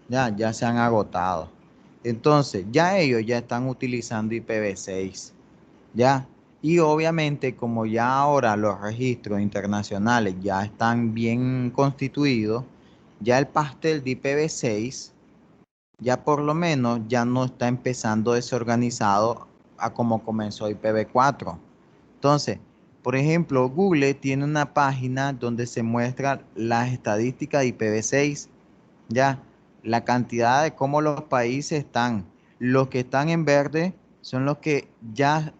ya se han agotado. Entonces, ya ellos ya están utilizando IPv6, ¿ya? Y obviamente, como ya ahora los registros internacionales ya están bien constituidos, ya el pastel de IPv6 ya por lo menos ya no está empezando desorganizado a como comenzó IPv4. Entonces, por ejemplo, Google tiene una página donde se muestra las estadísticas de IPv6, ya la cantidad de cómo los países están. Los que están en verde son los que ya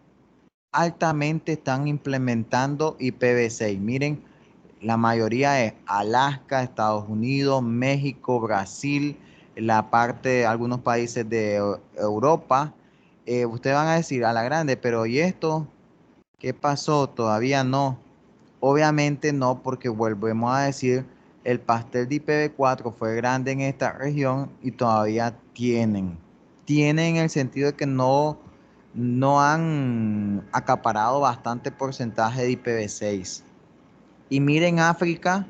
altamente están implementando IPv6. Miren, la mayoría es Alaska, Estados Unidos, México, Brasil, la parte de algunos países de Europa. Ustedes van a decir a la grande, pero ¿y esto? ¿Qué pasó? Todavía no. Obviamente no, porque volvemos a decir, el pastel de IPv4 fue grande en esta región y todavía tienen. Tienen en el sentido de que no han acaparado bastante porcentaje de IPv6. Y miren África,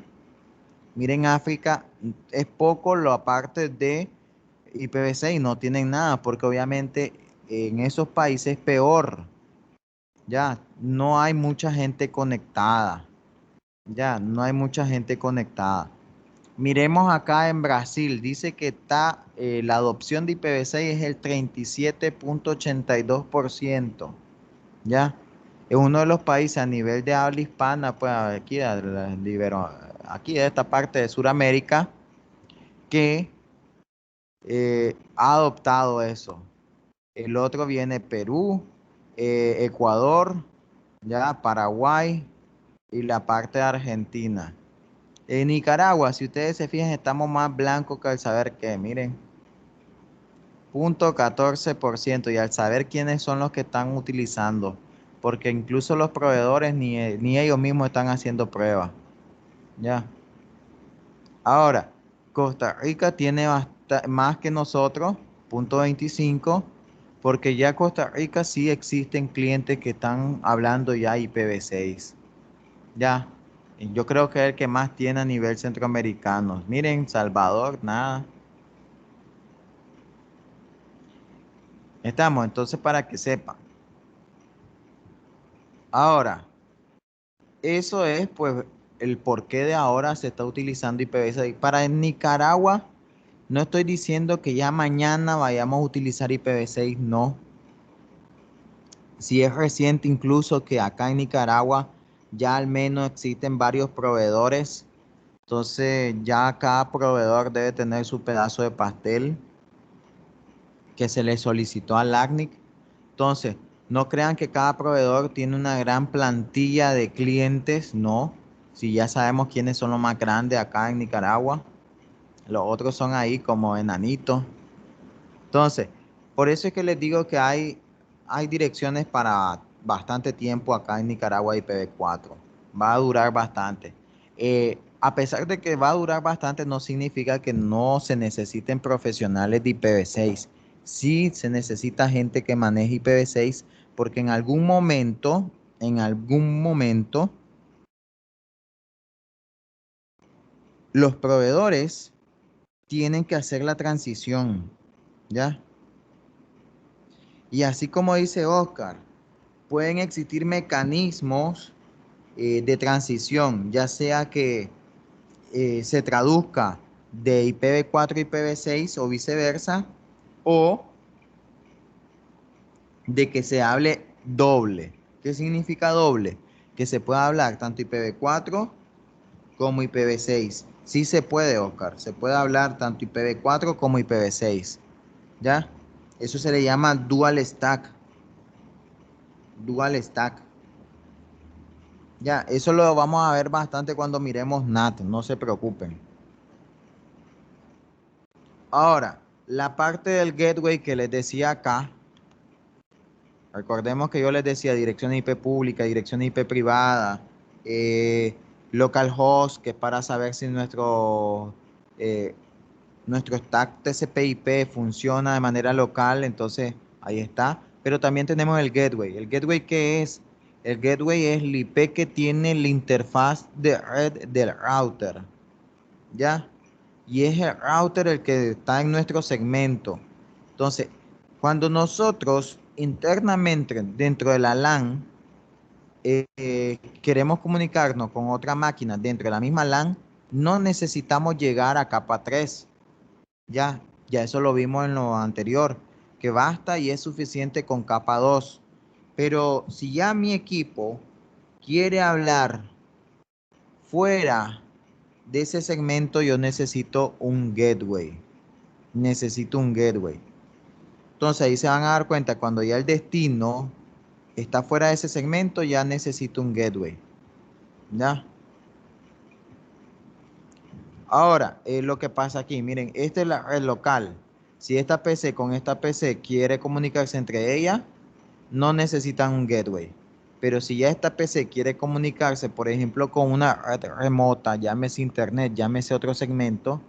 es poco lo aparte de IPv6, no tienen nada, porque obviamente en esos países es peor. Ya, no hay mucha gente conectada. Ya, no hay mucha gente conectada. Miremos acá en Brasil, dice que está la adopción de IPv6 es el 37,82%. Ya, es uno de los países a nivel de habla hispana, pues aquí, aquí de esta parte de Sudamérica, que ha adoptado eso. el otro viene Perú, Ecuador, ya, Paraguay y la parte de Argentina. En Nicaragua, si ustedes se fijan, estamos más blancos que al saber qué, miren, 0.14%, y al saber quiénes son los que están utilizando, porque incluso los proveedores ni ellos mismos están haciendo pruebas, ya. Ahora, Costa Rica tiene más que nosotros, 0.25, porque ya Costa Rica sí existen clientes que están hablando ya IPv6. Ya, y yo creo que es el que más tiene a nivel centroamericano. Miren, Salvador, nada. Estamos, entonces para que sepan. Ahora, eso es pues el porqué de ahora se está utilizando IPv6. Para Nicaragua, no estoy diciendo que ya mañana vayamos a utilizar IPv6, no. Si es reciente incluso que acá en Nicaragua ya al menos existen varios proveedores. Entonces ya cada proveedor debe tener su pedazo de pastel que se le solicitó al ACNIC. Entonces, no crean que cada proveedor tiene una gran plantilla de clientes, no. Si ya sabemos quiénes son los más grandes acá en Nicaragua, los otros son ahí como enanitos. Entonces, por eso es que les digo que hay direcciones para bastante tiempo acá en Nicaragua IPv4. Va a durar bastante. A pesar de que va a durar bastante, no significa que no se necesiten profesionales de IPv6. Sí se necesita gente que maneje IPv6 porque en algún momento, los proveedores tienen que hacer la transición, ¿ya? Y así como dice Oscar, pueden existir mecanismos de transición, ya sea que se traduzca de IPv4 a IPv6 o viceversa, o de que se hable doble. ¿Qué significa doble? Que se pueda hablar tanto IPv4 como IPv6. Sí se puede, Oscar, se puede hablar tanto IPv4 como IPv6, ¿ya? Eso se le llama dual stack. Dual stack. Ya, eso lo vamos a ver bastante cuando miremos NAT, no se preocupen. Ahora, la parte del gateway que les decía acá, recordemos que yo les decía dirección IP pública, dirección IP privada, localhost, que es para saber si eh, nuestro stack TCP/IP funciona de manera local, entonces ahí está. Pero también tenemos el gateway. ¿El gateway qué es? El gateway es el IP que tiene la interfaz de red del router, ¿ya? Y es el router el que está en nuestro segmento. Entonces, cuando nosotros internamente dentro de la LAN queremos comunicarnos con otra máquina dentro de la misma LAN, no necesitamos llegar a capa 3. Ya eso lo vimos en lo anterior, que basta y es suficiente con capa 2. Pero si ya mi equipo quiere hablar fuera de ese segmento, yo necesito un gateway. Necesito un gateway. Entonces ahí se van a dar cuenta, cuando ya el destino está fuera de ese segmento, ya necesito un gateway. ¿Ya? Ahora, lo que pasa aquí, miren, esta es la red local. Si esta PC con esta PC quiere comunicarse entre ellas, no necesitan un gateway. Pero si ya esta PC quiere comunicarse, por ejemplo, con una red remota, llámese internet, llámese otro segmento,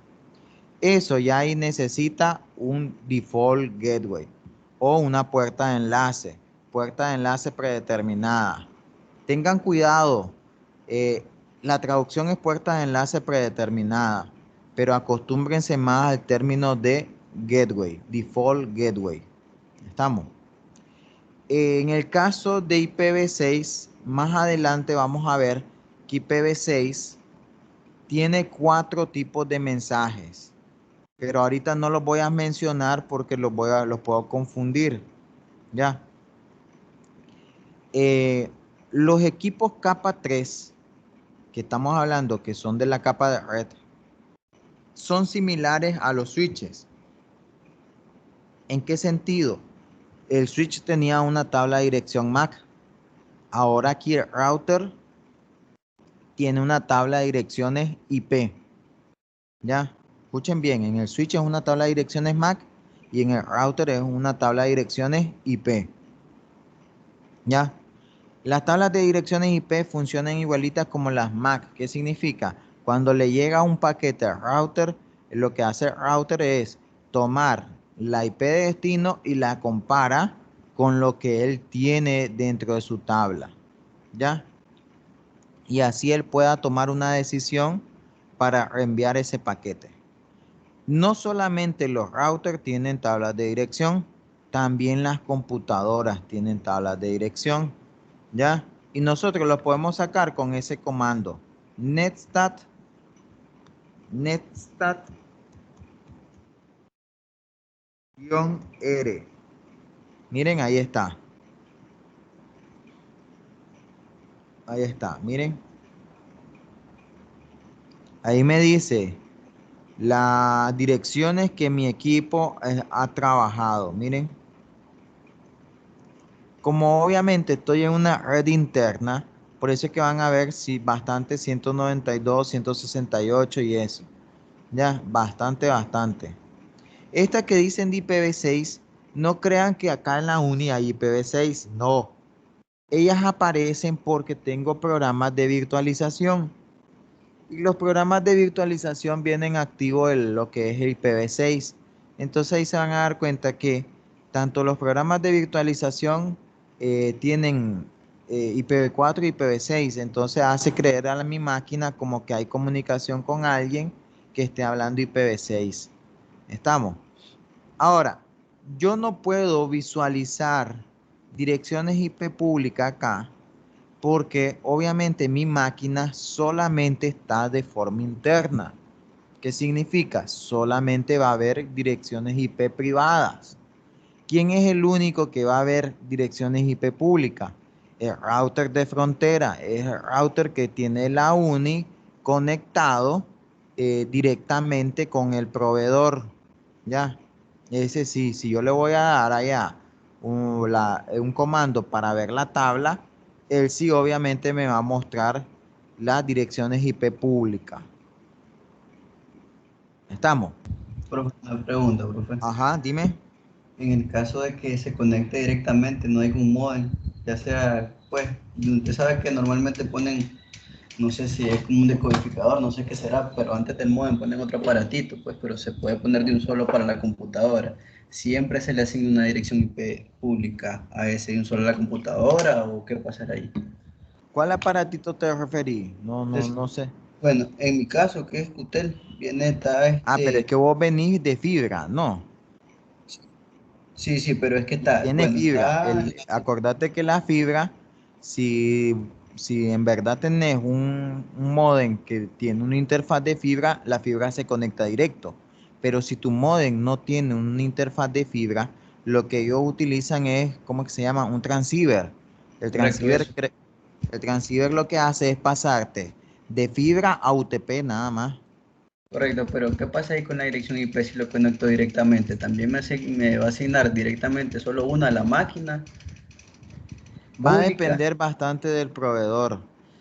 eso ya ahí necesita un default gateway o una puerta de enlace predeterminada. Tengan cuidado, eh, la traducción es puerta de enlace predeterminada, pero acostúmbrense más al término de gateway, default gateway. ¿Estamos? En el caso de IPv6, más adelante vamos a ver que IPv6 tiene 4 tipos de mensajes, pero ahorita no los voy a mencionar porque los puedo confundir. Ya. Los equipos capa 3 que estamos hablando, que son de la capa de red, son similares a los switches. ¿En qué sentido? el switch tenía una tabla de dirección MAC. Ahora aquí el router tiene una tabla de direcciones IP. ¿Ya? Escuchen bien, en el switch es una tabla de direcciones MAC y en el router es una tabla de direcciones IP. ¿Ya? Las tablas de direcciones IP funcionan igualitas como las MAC. ¿Qué significa? Cuando le llega un paquete al router, lo que hace el router es tomar la IP de destino y la compara con lo que él tiene dentro de su tabla. ¿Ya? Y así él pueda tomar una decisión para reenviar ese paquete. No solamente los routers tienen tablas de dirección, también las computadoras tienen tablas de dirección, ¿ya? Y nosotros lo podemos sacar con ese comando, netstat -r. Miren, ahí está. Ahí está, miren. Ahí me dice las direcciones que mi equipo ha trabajado. Miren. Como obviamente estoy en una red interna, por eso es que van a ver si bastante 192, 168 y eso. Ya, bastante. Esta que dicen de IPv6, no crean que acá en la uni hay IPv6, no. Ellas aparecen porque tengo programas de virtualización. Y los programas de virtualización vienen activos lo que es el IPv6. Entonces ahí se van a dar cuenta que tanto los programas de virtualización tienen IPv4 y IPv6. Entonces hace creer a mi máquina como que hay comunicación con alguien que esté hablando IPv6. ¿Estamos? Ahora, yo no puedo visualizar direcciones IP públicas acá porque obviamente mi máquina solamente está de forma interna. ¿Qué significa? Solamente va a haber direcciones IP privadas. ¿Quién es el único que va a ver direcciones IP públicas? El router de frontera, es el router que tiene la UNI conectado directamente con el proveedor. ¿Ya? Ese sí, si yo le voy a dar allá un comando para ver la tabla, él sí obviamente me va a mostrar las direcciones IP públicas. ¿Estamos? Profe, una pregunta, profe. Ajá, dime. En el caso de que se conecte directamente, no hay un modem, ya sea, pues, usted sabe que normalmente ponen, no sé si es como un decodificador, no sé qué será, pero antes del modem ponen otro aparatito, pues, pero se puede poner de un solo para la computadora. ¿Siempre se le asigna una dirección IP pública a ese de un solo a la computadora o qué pasará ahí? ¿Cuál aparatito te referí? No, Entonces, no sé. bueno, en mi caso, que es Cutel, viene, está Ah, pero es que vos venís de fibra, no. sí, pero es que Y está, tiene bueno, fibra. está, Acordate que la fibra, si, si en verdad tenés un módem que tiene una interfaz de fibra, la fibra se conecta directo. Pero si tu módem no tiene una interfaz de fibra, lo que ellos utilizan es, ¿cómo que se llama? Un transceiver. El correcto, transceiver, eso. el transceiver lo que hace es pasarte de fibra a UTP nada más. Correcto, pero ¿qué pasa ahí con la dirección IP si lo conecto directamente? ¿También me va a asignar directamente solo una a la máquina Va a pública? depender bastante del proveedor.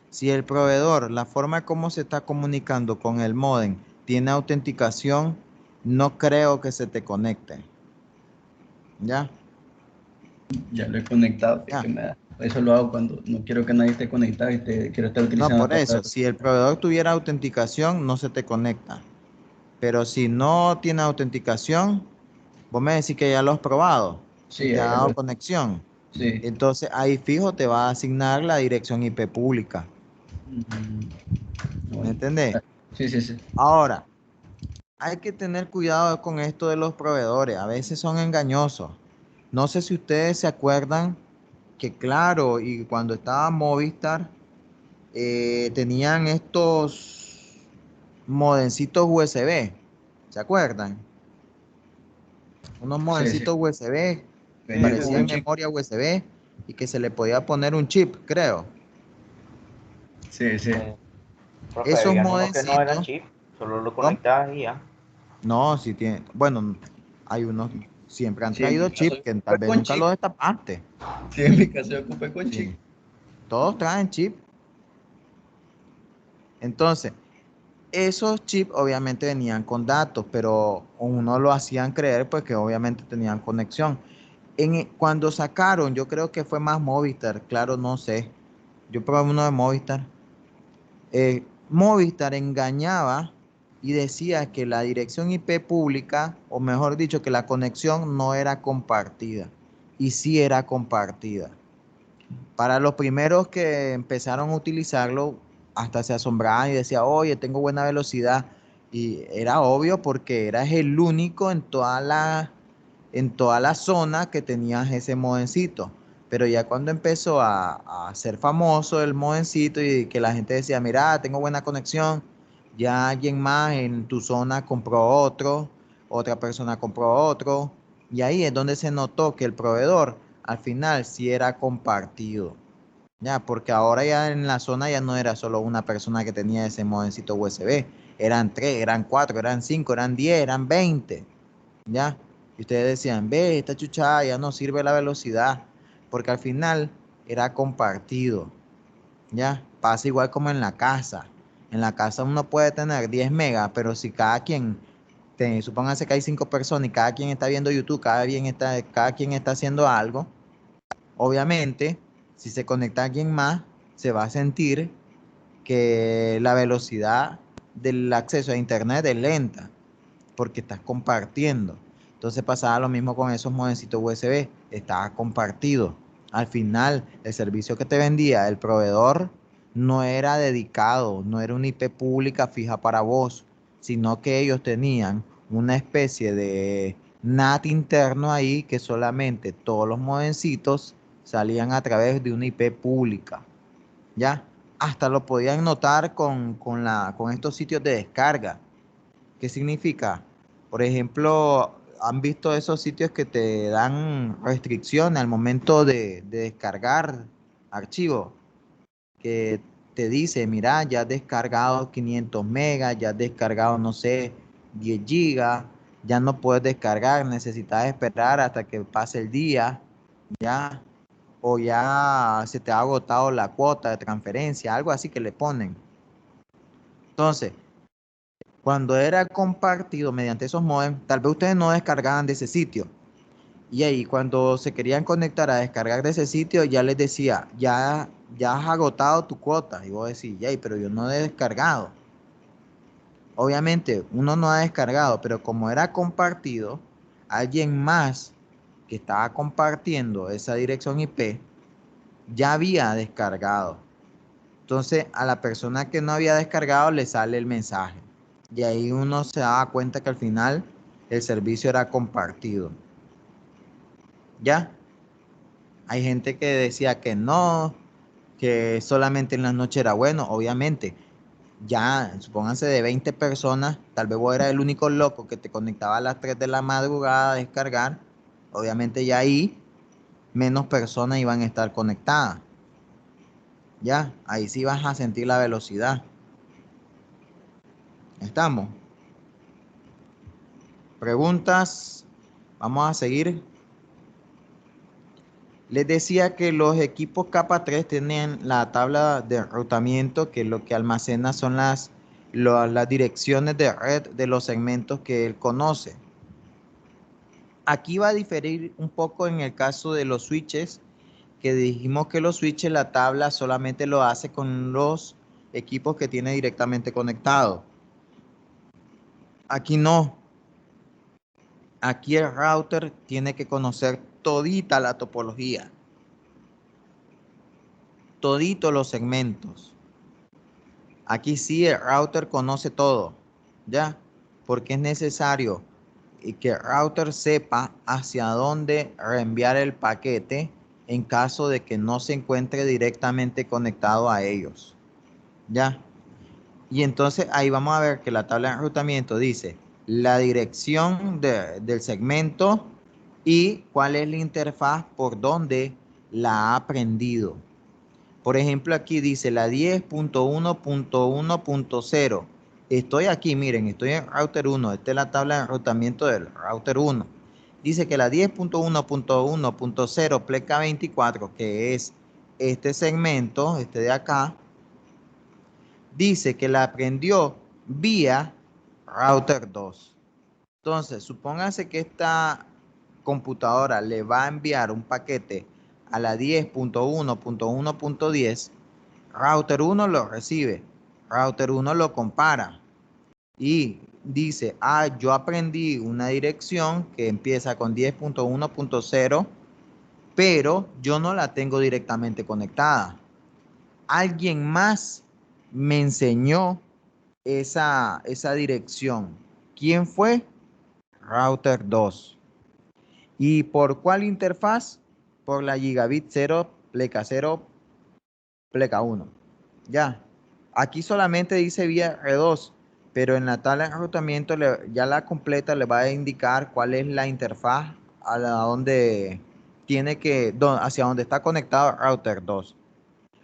Si el proveedor, la forma como se está comunicando con el módem, tiene autenticación, no creo que se te conecte. ¿Ya? Ya lo he conectado, es ¿Ya? que eso lo hago cuando no quiero que nadie esté conectado y quiero estar No, utilizando por otra eso, red. si el proveedor tuviera autenticación, no se te conecta. Pero si no tiene autenticación, vos me decís que ya lo has probado y Sí, te ha dado conexión. sí. Entonces ahí fijo te va a asignar la dirección IP pública. ¿Me Bueno, entendés? sí. Ahora, hay que tener cuidado con esto de los proveedores. A veces son engañosos. No sé si ustedes se acuerdan que, claro, y cuando estaba Movistar, tenían estos modencitos USB. ¿Se acuerdan? Unos Sí. modencitos USB que Venía con un parecían chip. memoria USB y que se le podía poner un chip, creo. Sí. Eh, profe, Esos habían unos que no eran modencitos, chip, solo lo ¿cómo? conectabas y ya. No, si tiene, bueno, hay unos, Siempre han Sí, en traído mi caso chip, yo que tal ocupé vez con nunca chip. los destapaste. Sí, en mi caso yo ocupé con chip. Sí. Todos traen chip. Entonces, esos chips obviamente venían con datos, pero uno lo hacían creer pues que obviamente tenían conexión. Cuando sacaron, yo creo que fue más Movistar, claro, no sé. Yo probé uno de Movistar. Movistar engañaba y decía que la dirección IP pública, o mejor dicho, que la conexión no era compartida. Y sí era compartida. Para los primeros que empezaron a utilizarlo, hasta se asombraban y decían, oye, tengo buena velocidad. Y era obvio porque eras el único en toda la zona que tenías ese modencito. Pero ya cuando empezó a ser famoso el modencito y que la gente decía, mira, tengo buena conexión, ya alguien más en tu zona compró otro, otra persona compró otro, y ahí es donde se notó que el proveedor al final sí era compartido. Ya, porque ahora ya en la zona ya no era solo una persona que tenía ese modencito USB, eran tres, eran cuatro, eran cinco, eran 10, eran 20. ¿Ya? Y ustedes decían, ve, esta chuchada ya no sirve la velocidad, porque al final era compartido, ¿ya? Pasa igual como en la casa. En la casa uno puede tener 10 megas, pero si cada quien, supónganse que hay 5 personas y cada quien está viendo YouTube, cada quien está haciendo algo, obviamente, si se conecta a alguien más, se va a sentir que la velocidad del acceso a Internet es lenta porque estás compartiendo. Entonces pasaba lo mismo con esos modecitos USB, estaba compartido. Al final, el servicio que te vendía el proveedor no era dedicado, no era una IP pública fija para vos, sino que ellos tenían una especie de NAT interno ahí que solamente todos los modencitos salían a través de una IP pública. ¿Ya? Hasta lo podían notar con estos sitios de descarga. ¿Qué significa? Por ejemplo, ¿han visto esos sitios que te dan restricciones al momento de descargar archivos? Que te dice, mira, ya has descargado 500 megas, ya has descargado, no sé, 10 gigas, ya no puedes descargar, necesitas esperar hasta que pase el día, ya, o ya se te ha agotado la cuota de transferencia, algo así que le ponen. Entonces, cuando era compartido mediante esos modems, tal vez ustedes no descargaban de ese sitio. Y ahí cuando se querían conectar a descargar de ese sitio, ya les decía, ya has agotado tu cuota. Y vos decís, yay, pero yo no he descargado. Obviamente, uno no ha descargado, pero como era compartido, alguien más que estaba compartiendo esa dirección IP ya había descargado. Entonces, a la persona que no había descargado le sale el mensaje. Y ahí uno se daba cuenta que al final el servicio era compartido. ¿Ya? Hay gente que decía que no, que solamente en las noches era bueno. Obviamente, ya, supónganse de 20 personas, tal vez vos eras el único loco que te conectaba a las 3 de la madrugada a descargar. Obviamente ya ahí menos personas iban a estar conectadas. Ya, ahí sí vas a sentir la velocidad. ¿Estamos? Preguntas. Vamos a seguir. Les decía que los equipos capa 3 tienen la tabla de enrutamiento, que lo que almacena son las direcciones de red de los segmentos que él conoce. Aquí va a diferir un poco en el caso de los switches, que dijimos que los switches la tabla solamente lo hace con los equipos que tiene directamente conectados. Aquí no. Aquí el router tiene que conocer todita la topología, toditos los segmentos. Aquí sí el router conoce todo, ¿ya? Porque es necesario que el router sepa hacia dónde reenviar el paquete en caso de que no se encuentre directamente conectado a ellos, ¿ya? Y entonces ahí vamos a ver que la tabla de enrutamiento dice la dirección del segmento y cuál es la interfaz por donde la ha aprendido. Por ejemplo, aquí dice la 10.1.1.0. Estoy aquí, miren, estoy en router 1. Esta es la tabla de enrutamiento del router 1. Dice que la 10.1.1.0 pleca 24, que es este segmento, este de acá, dice que la aprendió vía router 2. Entonces, supóngase que esta computadora le va a enviar un paquete a la 10.1.1.10, router 1 lo recibe, router 1 lo compara y dice, yo aprendí una dirección que empieza con 10.1.0, pero yo no la tengo directamente conectada. Alguien más me enseñó esa dirección. ¿Quién fue? Router 2. ¿Y por cuál interfaz? Por la gigabit 0, pleca 0, pleca 1. Ya. Aquí solamente dice vía R2, pero en la tabla de enrutamiento ya la completa le va a indicar cuál es la interfaz a la donde tiene que, hacia donde está conectado router 2.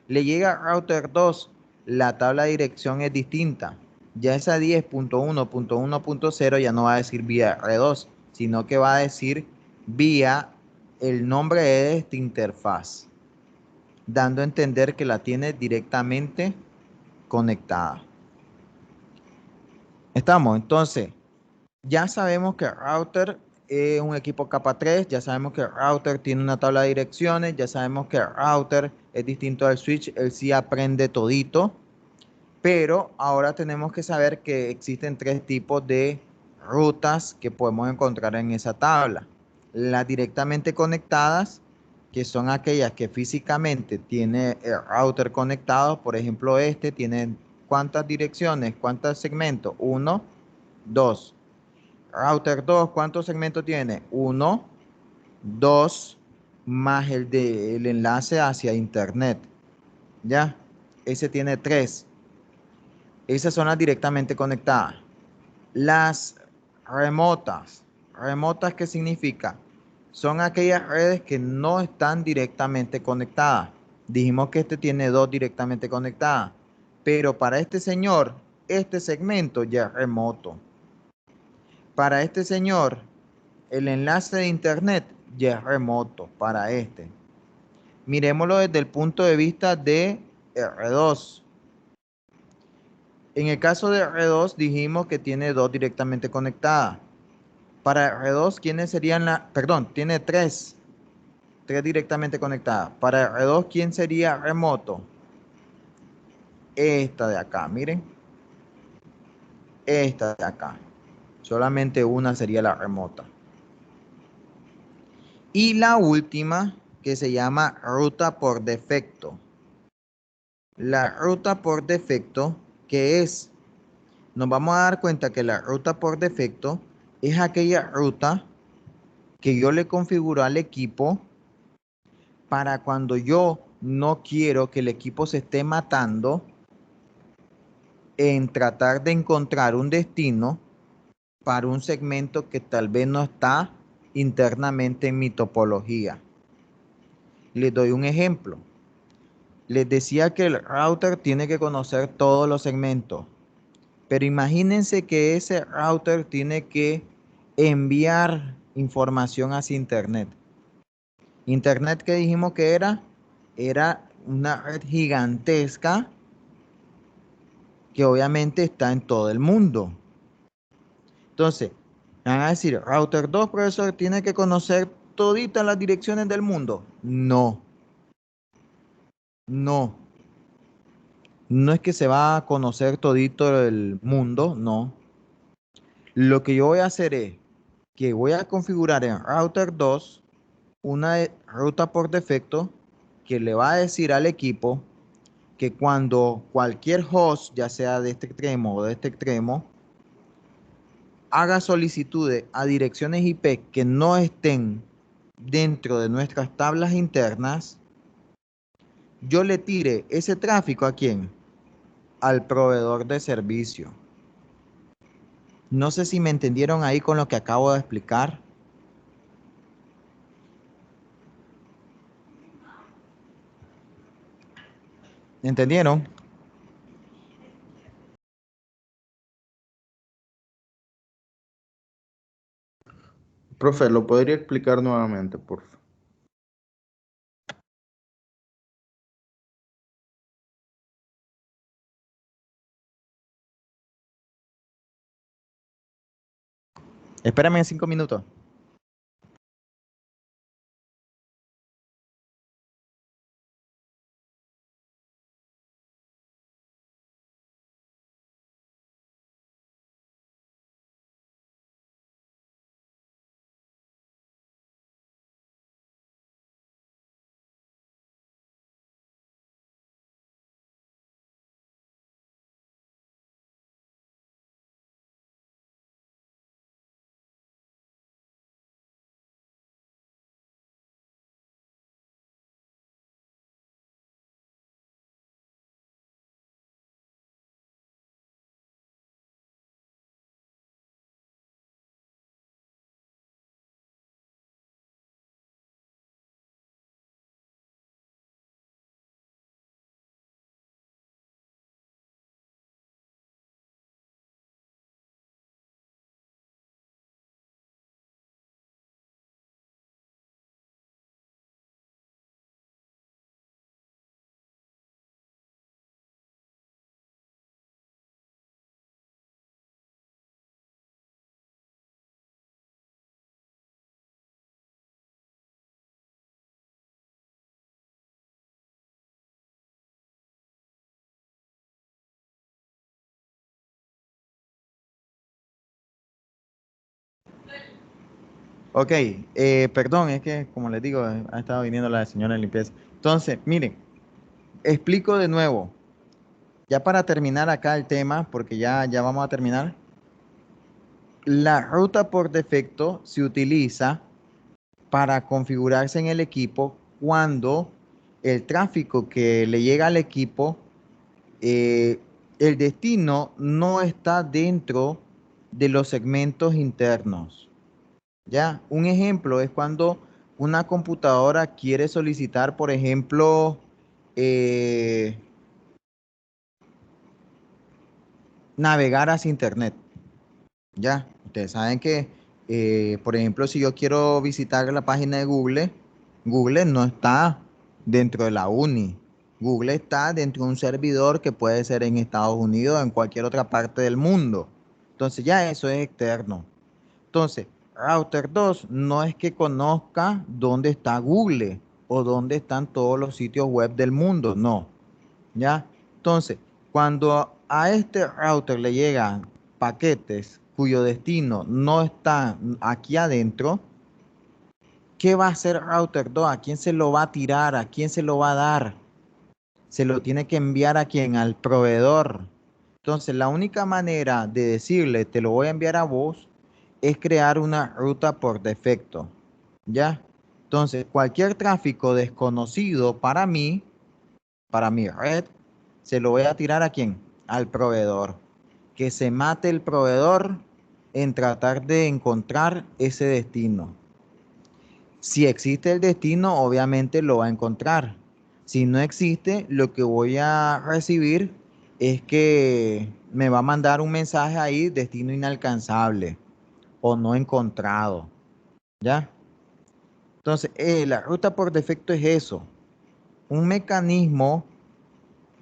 Le llega router 2, la tabla de dirección es distinta. Ya esa 10.1.1.0 ya no va a decir vía R2, sino que va a decir vía el nombre de esta interfaz, dando a entender que la tiene directamente conectada. Estamos, entonces, ya sabemos que router es un equipo capa 3, ya sabemos que router tiene una tabla de direcciones, ya sabemos que router es distinto al switch, él sí aprende todito, pero ahora tenemos que saber que existen tres tipos de rutas que podemos encontrar en esa tabla. Las directamente conectadas, que son aquellas que físicamente tiene el router conectado, por ejemplo este tiene ¿cuántas direcciones? ¿Cuántos segmentos? 1, 2. Router 2, ¿cuántos segmentos tiene? 1, 2, más el enlace hacia internet. ¿Ya? Ese tiene 3. Esas son las directamente conectadas. Las remotas. ¿Remotas qué significa? Son aquellas redes que no están directamente conectadas. Dijimos que este tiene 2 directamente conectadas. Pero para este señor, este segmento ya es remoto. Para este señor, el enlace de internet ya es remoto para este. Miremoslo desde el punto de vista de R2. En el caso de R2 dijimos que tiene 2 directamente conectadas. Para R2, ¿quiénes serían perdón, tiene 3 directamente conectadas. Para R2, ¿quién sería remoto? Esta de acá, miren. Esta de acá. Solamente una sería la remota. Y la última, que se llama ruta por defecto. La ruta por defecto, ¿qué es? Nos vamos a dar cuenta que la ruta por defecto es aquella ruta que yo le configuro al equipo para cuando yo no quiero que el equipo se esté matando en tratar de encontrar un destino para un segmento que tal vez no está internamente en mi topología. Les doy un ejemplo. Les decía que el router tiene que conocer todos los segmentos, pero imagínense que ese router tiene que enviar información hacia internet. Internet que dijimos que era una red gigantesca que obviamente está en todo el mundo. Entonces, van a decir, router 2, profesor, tiene que conocer toditas las direcciones del mundo. No, no. No es que se va a conocer todito el mundo, no. Lo que yo voy a hacer es que voy a configurar en router 2 una ruta por defecto que le va a decir al equipo que cuando cualquier host, ya sea de este extremo o de este extremo, haga solicitudes a direcciones IP que no estén dentro de nuestras tablas internas, yo le tire ese tráfico ¿a quién? Al proveedor de servicio. No sé si me entendieron ahí con lo que acabo de explicar. ¿Entendieron? Profe, ¿lo podría explicar nuevamente, por favor? Espérame 5 minutos. Ok, perdón, es que como les digo, ha estado viniendo la señora de limpieza. Entonces, miren, explico de nuevo, ya para terminar acá el tema, porque ya vamos a terminar. La ruta por defecto se utiliza para configurarse en el equipo cuando el tráfico que le llega al equipo, eh, el destino no está dentro de los segmentos internos. Ya, un ejemplo es cuando una computadora quiere solicitar, por ejemplo, eh, navegar hacia Internet. Ya, ustedes saben que, por ejemplo, si yo quiero visitar la página de Google, Google no está dentro de la uni. Google está dentro de un servidor que puede ser en Estados Unidos o en cualquier otra parte del mundo. Entonces ya eso es externo. Entonces, Router 2 no es que conozca dónde está Google o dónde están todos los sitios web del mundo, no. ¿Ya? Entonces, cuando a este router le llegan paquetes cuyo destino no está aquí adentro, ¿qué va a hacer Router 2? ¿A quién se lo va a tirar? ¿A quién se lo va a dar? Se lo tiene que enviar a quién, al proveedor. Entonces, la única manera de decirle, te lo voy a enviar a vos, es crear una ruta por defecto. ¿Ya? Entonces, cualquier tráfico desconocido para mi red, se lo voy a tirar a quién, al proveedor. Que se mate el proveedor en tratar de encontrar ese destino. Si existe el destino, obviamente lo va a encontrar. Si no existe, lo que voy a recibir es que me va a mandar un mensaje ahí, destino inalcanzable o no encontrado. ¿Ya? Entonces, la ruta por defecto es eso, un mecanismo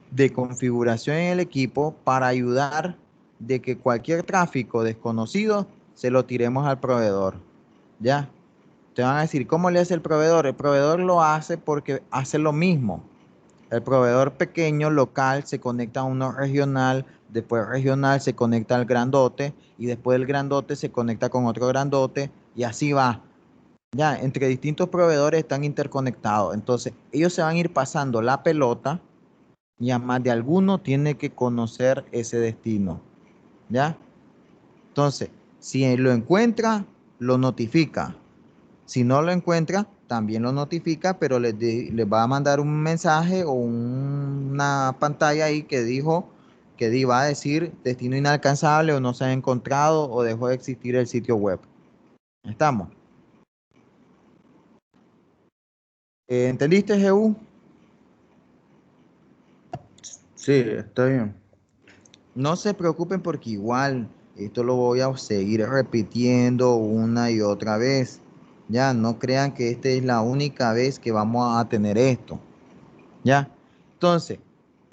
de configuración en el equipo para ayudar de que cualquier tráfico desconocido se lo tiremos al proveedor. ¿Ya? Te van a decir, ¿cómo le hace el proveedor? El proveedor lo hace porque hace lo mismo. El proveedor pequeño, local, se conecta a uno regional, después regional se conecta al grandote y después del grandote se conecta con otro grandote y así va. Ya, entre distintos proveedores están interconectados. Entonces, ellos se van a ir pasando la pelota y a más de alguno tiene que conocer ese destino. ¿Ya? Entonces, si lo encuentra, lo notifica. Si no lo encuentra, también lo notifica, pero les va a mandar un mensaje o una pantalla ahí que dijo que va a decir destino inalcanzable o no se ha encontrado o dejó de existir el sitio web. ¿Estamos? ¿Entendiste, GU? Sí, está bien. No se preocupen porque igual Esto lo voy a seguir repitiendo una y otra vez. Ya, no crean que esta es la única vez que vamos a tener esto. Ya, entonces,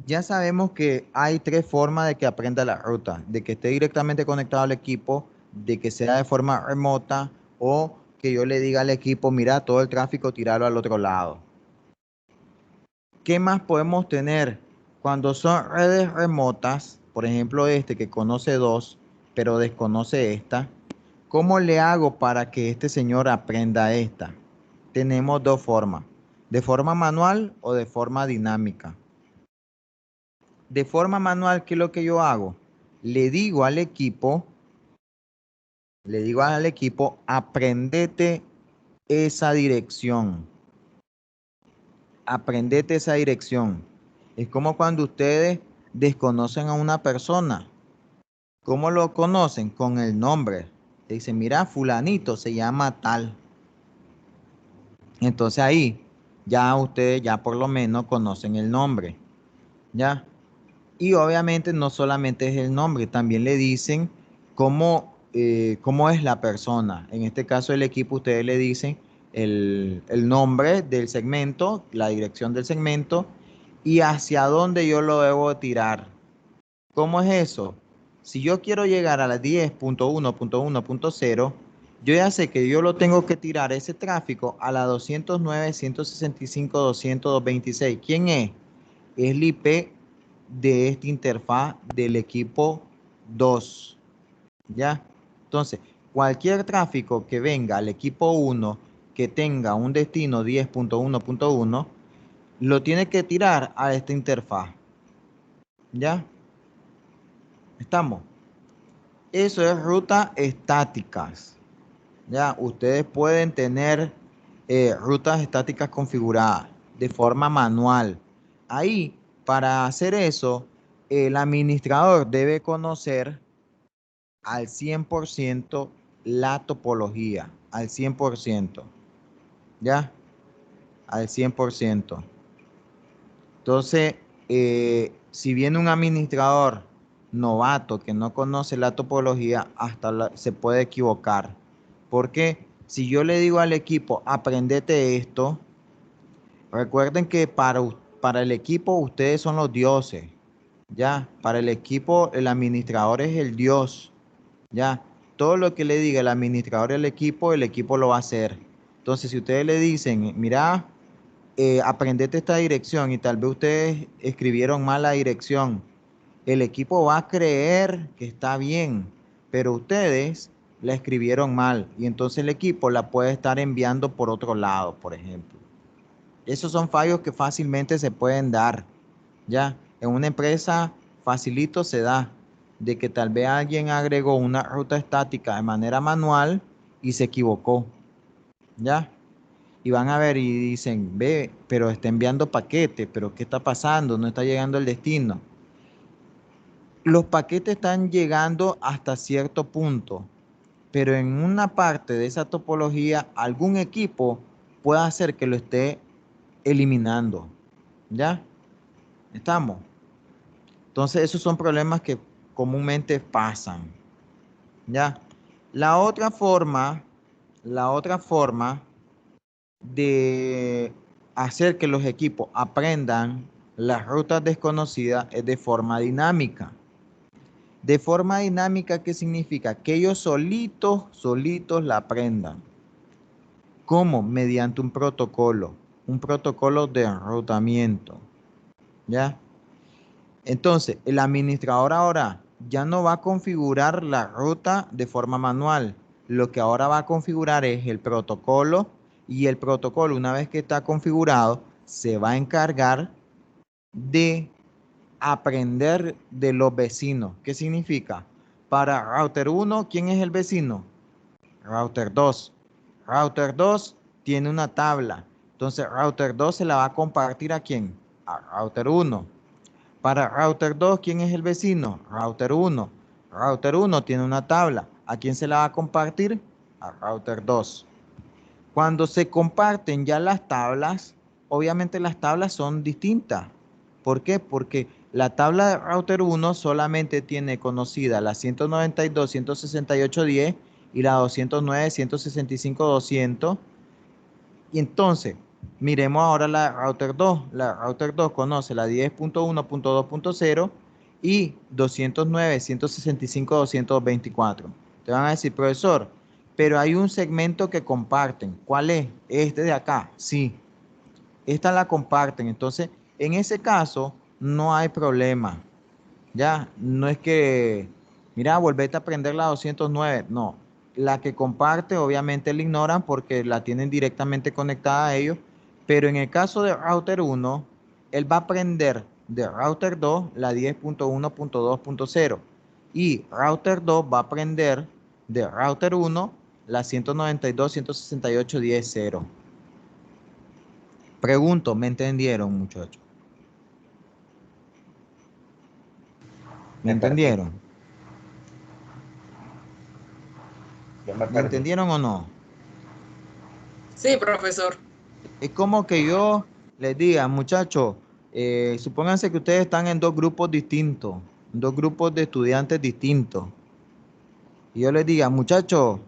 ya sabemos que hay tres formas de que aprenda la ruta: de que esté directamente conectado al equipo, de que sea de forma remota o que yo le diga al equipo, mira, todo el tráfico, tirarlo al otro lado. ¿Qué más podemos tener? Cuando son redes remotas, por ejemplo este que conoce dos, pero desconoce esta, ¿cómo le hago para que este señor aprenda esta? Tenemos dos formas: de forma manual o de forma dinámica. De forma manual, ¿qué es lo que yo hago? Le digo al equipo, aprendete esa dirección. Aprendete esa dirección. Es como cuando ustedes desconocen a una persona. ¿Cómo lo conocen? Con el nombre. Te dicen, mira, fulanito se llama tal. Entonces ahí ya ustedes ya por lo menos conocen el nombre. ¿Ya? Y obviamente no solamente es el nombre, también le dicen cómo es la persona. En este caso el equipo, ustedes le dicen el nombre del segmento, la dirección del segmento y hacia dónde yo lo debo tirar. ¿Cómo es eso? Si yo quiero llegar a las 10.1.1.0, yo ya sé que yo lo tengo que tirar ese tráfico a la 209, 165, 200, 226. ¿Quién es? Es el IP de esta interfaz del equipo 2. ¿Ya? Entonces, cualquier tráfico que venga al equipo 1 que tenga un destino 10.1.1, lo tiene que tirar a esta interfaz. ¿Ya? ¿Estamos? Eso es rutas estáticas. ¿Ya? Ustedes pueden tener rutas estáticas configuradas de forma manual. Ahí, para hacer eso, el administrador debe conocer al 100% la topología, al 100%, ¿ya? Al 100%. Entonces, si viene un administrador novato que no conoce la topología, se puede equivocar. Porque si yo le digo al equipo, aprendete esto, recuerden que para el equipo ustedes son los dioses, ¿ya? Para el equipo el administrador es el dios, ¿ya? Todo lo que le diga el administrador del equipo, el equipo lo va a hacer. Entonces, si ustedes le dicen, mira, aprendete esta dirección y tal vez ustedes escribieron mal la dirección, el equipo va a creer que está bien, pero ustedes la escribieron mal y entonces el equipo la puede estar enviando por otro lado, por ejemplo. Esos son fallos que fácilmente se pueden dar, ¿ya? En una empresa facilito se da de que tal vez alguien agregó una ruta estática de manera manual y se equivocó, ¿ya? Y van a ver y dicen, ve, pero está enviando paquetes, pero ¿qué está pasando? No está llegando el destino. Los paquetes están llegando hasta cierto punto, pero en una parte de esa topología, algún equipo puede hacer que lo esté eliminando, ¿ya? ¿Estamos? Entonces, esos son problemas que comúnmente pasan, ¿ya? La otra forma, la otra forma de hacer que los equipos aprendan las rutas desconocidas es de forma dinámica. De forma dinámica, ¿qué significa? Que ellos solitos la aprendan. ¿Cómo? Mediante un protocolo de enrutamiento, ¿ya? Entonces, el administrador ahora ya no va a configurar la ruta de forma manual. Lo que ahora va a configurar es el protocolo y el protocolo, una vez que está configurado, se va a encargar de aprender de los vecinos. ¿Qué significa? Para router 1, ¿quién es el vecino? Router 2. Router 2 tiene una tabla. Entonces, router 2 se la va a compartir ¿a quién? A router 1. Para router 2, ¿quién es el vecino? Router 1. Router 1 tiene una tabla. ¿A quién se la va a compartir? A router 2. Cuando se comparten ya las tablas, obviamente las tablas son distintas. ¿Por qué? Porque La tabla de router 1 solamente tiene conocida la 192.168.10 y la 209.165.200. Y entonces, miremos ahora la router 2. La router 2 conoce la 10.1.2.0 y 209.165.224. Te van a decir, profesor, pero hay un segmento que comparten. ¿Cuál es? Este de acá. Sí, esta la comparten. Entonces, en ese caso, no hay problema. Ya, no es que, mira, volvete a aprender la 209. No, la que comparte, obviamente la ignoran porque la tienen directamente conectada a ellos. Pero en el caso de router 1, él va a aprender de router 2 la 10.1.2.0. Y router 2 va a aprender de router 1 la 192.168.10.0. Pregunto, ¿me entendieron, muchachos? ¿Me Me perdí. entendieron? Yo me ¿Me perdí. entendieron o no? Sí, profesor. Es como que yo les diga, muchachos, supónganse que ustedes están en dos grupos distintos, dos grupos de estudiantes distintos. Y yo les diga, muchachos,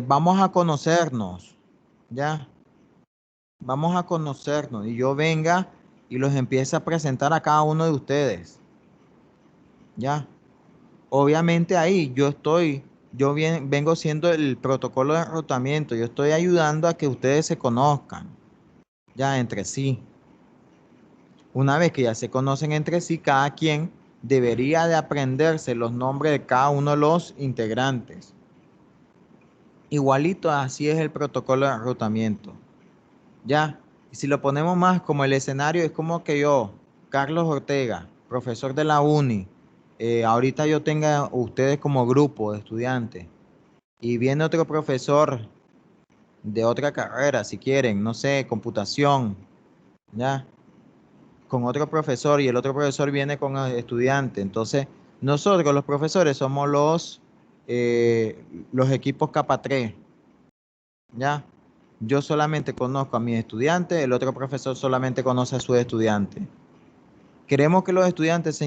vamos a conocernos, ¿ya? Vamos a conocernos. Y yo venga y los empiece a presentar a cada uno de ustedes, ¿ya? Obviamente ahí vengo siendo el protocolo de enrutamiento, yo estoy ayudando a que ustedes se conozcan, ya entre sí. Una vez que ya se conocen entre sí, cada quien debería de aprenderse los nombres de cada uno de los integrantes. Igualito así es el protocolo de enrutamiento. Ya, y si lo ponemos más como el escenario, es como que yo, Carlos Ortega, profesor de la uni, ahorita yo tenga ustedes como grupo de estudiantes y viene otro profesor de otra carrera, si quieren, no sé, computación, ya, con otro profesor y el otro profesor viene con el estudiante. Entonces, nosotros los profesores somos los equipos capa 3, ¿ya? Yo solamente conozco a mis estudiantes, el otro profesor solamente conoce a sus estudiantes. Queremos que los estudiantes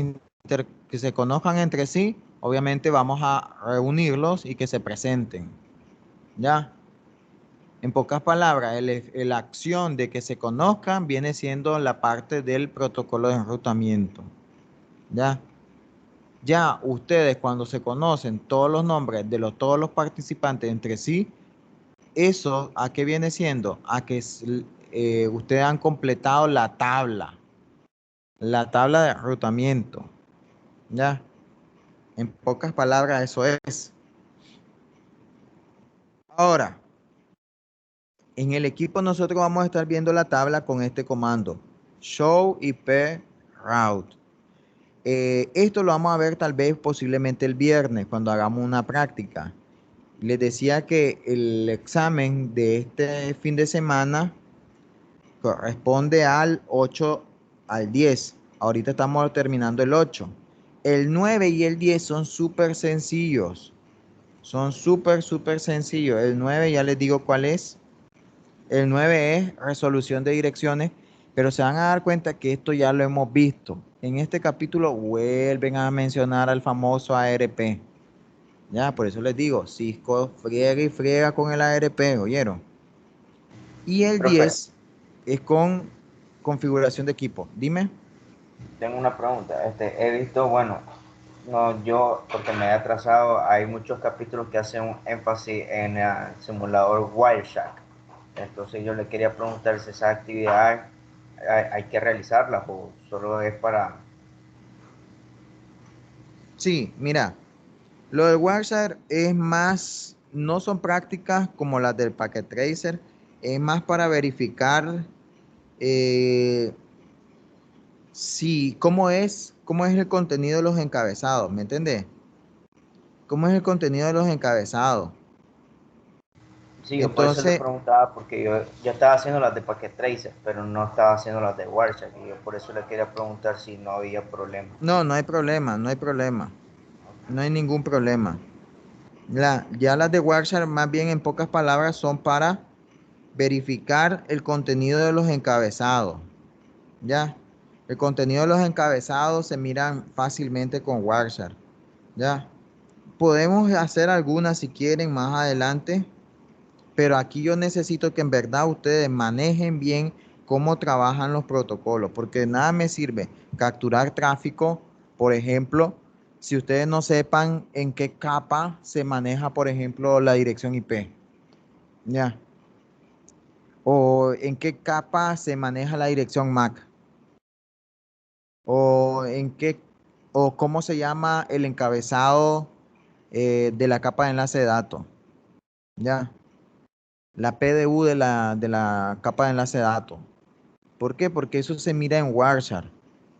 que se conozcan entre sí, obviamente vamos a reunirlos y que se presenten, ¿ya? En pocas palabras, la acción de que se conozcan viene siendo la parte del protocolo de enrutamiento, ¿ya? Ya ustedes cuando se conocen todos los nombres de todos los participantes entre sí, ¿eso a qué viene siendo? A que ustedes han completado la tabla de enrutamiento, ¿ya? En pocas palabras, eso es. Ahora, en el equipo nosotros vamos a estar viendo la tabla con este comando, show IP route. Esto lo vamos a ver tal vez posiblemente el viernes cuando hagamos una práctica. Les decía que el examen de este fin de semana corresponde al 8 al 10. Ahorita estamos terminando el 8. El 9 y el 10 son súper sencillos. Son súper sencillos. El 9 ya les digo cuál es. El 9 es resolución de direcciones, pero se van a dar cuenta que esto ya lo hemos visto. En este capítulo vuelven a mencionar al famoso ARP. Ya, por eso les digo, Cisco friega y friega con el ARP, ¿oyeron? Y el Profe, 10 es con configuración de equipo. Dime. tengo una pregunta. He visto, bueno, no, yo, porque me he atrasado, hay muchos capítulos que hacen un énfasis en el simulador Wireshark. Entonces yo le quería preguntar si esas actividades hay que realizarlas o solo es para... Sí, mira, lo del Wireshark es más, no son prácticas como las del Packet Tracer, es más para verificar eh, si, cómo es el contenido de los encabezados, ¿me entendés? ¿Cómo es el contenido de los encabezados? Sí, yo por eso le Entonces, preguntaba, porque yo estaba haciendo las de Packet Tracer, pero no estaba haciendo las de Wireshark, y yo por eso le quería preguntar si no había problema. no hay problema, no hay problema, no hay ningún problema. Ya las de Wireshark, más bien en pocas palabras, son para verificar el contenido de los encabezados, ¿ya? El contenido de los encabezados se miran fácilmente con Wireshark, ¿ya? Podemos hacer algunas si quieren más adelante, pero aquí yo necesito que en verdad ustedes manejen bien cómo trabajan los protocolos, porque de nada me sirve capturar tráfico, por ejemplo, si ustedes no sepan en qué capa se maneja, por ejemplo, la dirección IP, ¿ya? O en qué capa se maneja la dirección MAC, o en qué, o cómo se llama el encabezado de la capa de enlace de datos, ¿ya? La PDU de la capa de enlace de datos. ¿Por qué? Porque eso se mira en Wireshark,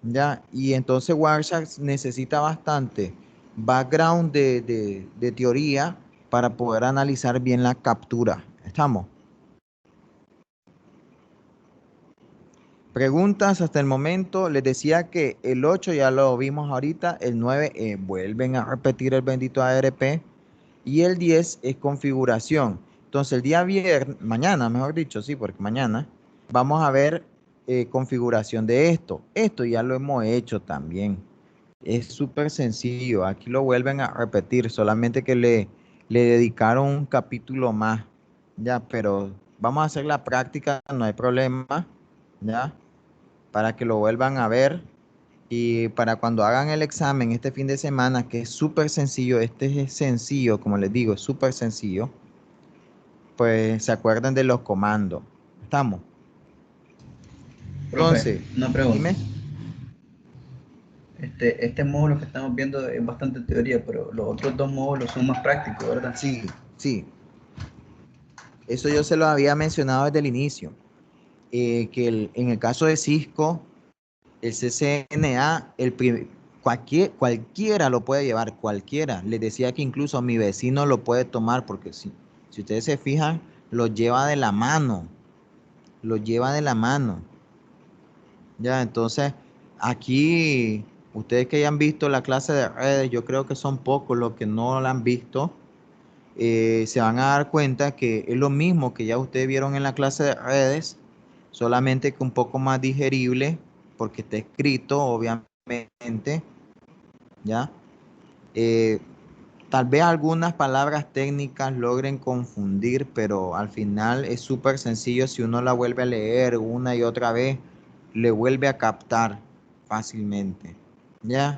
¿ya? Y entonces Wireshark necesita bastante background de teoría para poder analizar bien la captura. ¿Estamos? Preguntas hasta el momento. Les decía que el 8 ya lo vimos ahorita, el 9 vuelven a repetir el bendito ARP y el 10 es configuración. Entonces el día viernes, mañana mejor dicho, sí, porque mañana vamos a ver configuración de esto. Esto ya lo hemos hecho también. Es súper sencillo. Aquí lo vuelven a repetir, solamente que le dedicaron un capítulo más. Ya, pero vamos a hacer la práctica, no hay problema. Ya, para que lo vuelvan a ver y para cuando hagan el examen este fin de semana, que es súper sencillo, este es sencillo, como les digo, es súper sencillo, pues se acuerdan de los comandos. ¿Estamos? Profe, Entonces, una pregunta. dime. Este módulo que estamos viendo es bastante teoría, pero los otros dos módulos son más prácticos, ¿verdad? Sí, sí, eso yo se lo había mencionado desde el inicio, que en el caso de Cisco, el CCNA, cualquiera lo puede llevar, cualquiera. Les decía que incluso mi vecino lo puede tomar porque si ustedes se fijan, lo lleva de la mano, lo lleva de la mano. Ya, entonces, aquí, ustedes que hayan visto la clase de redes, yo creo que son pocos los que no la han visto, se van a dar cuenta que es lo mismo que ya ustedes vieron en la clase de redes, solamente que un poco más digerible, porque está escrito, obviamente, ¿ya? Eh, Tal vez algunas palabras técnicas logren confundir, pero al final es súper sencillo. Si uno la vuelve a leer una y otra vez, le vuelve a captar fácilmente. ¿Ya?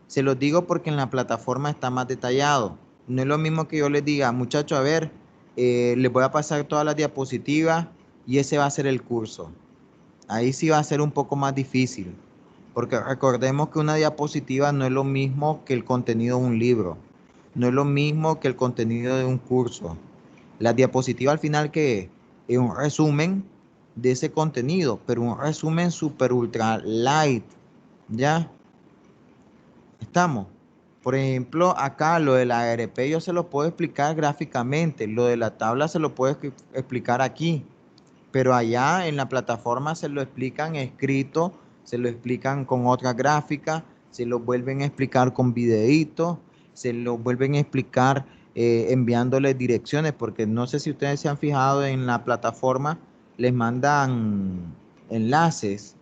Se los digo porque en la plataforma está más detallado. No es lo mismo que yo les diga, muchachos, a ver, les voy a pasar todas las diapositivas y ese va a ser el curso. Ahí sí va a ser un poco más difícil, porque recordemos que una diapositiva no es lo mismo que el contenido de un libro, no es lo mismo que el contenido de un curso. La diapositiva al final que es un resumen de ese contenido, pero un resumen super ultra light, ¿ya? Estamos. Por ejemplo, acá lo de la ARP yo se lo puedo explicar gráficamente, lo de la tabla se lo puedo explicar aquí. Pero allá en la plataforma se lo explican escrito, se lo explican con otra gráfica, se lo vuelven a explicar con videitos, se lo vuelven a explicar enviándoles direcciones, porque no sé si ustedes se han fijado en la plataforma, les mandan enlaces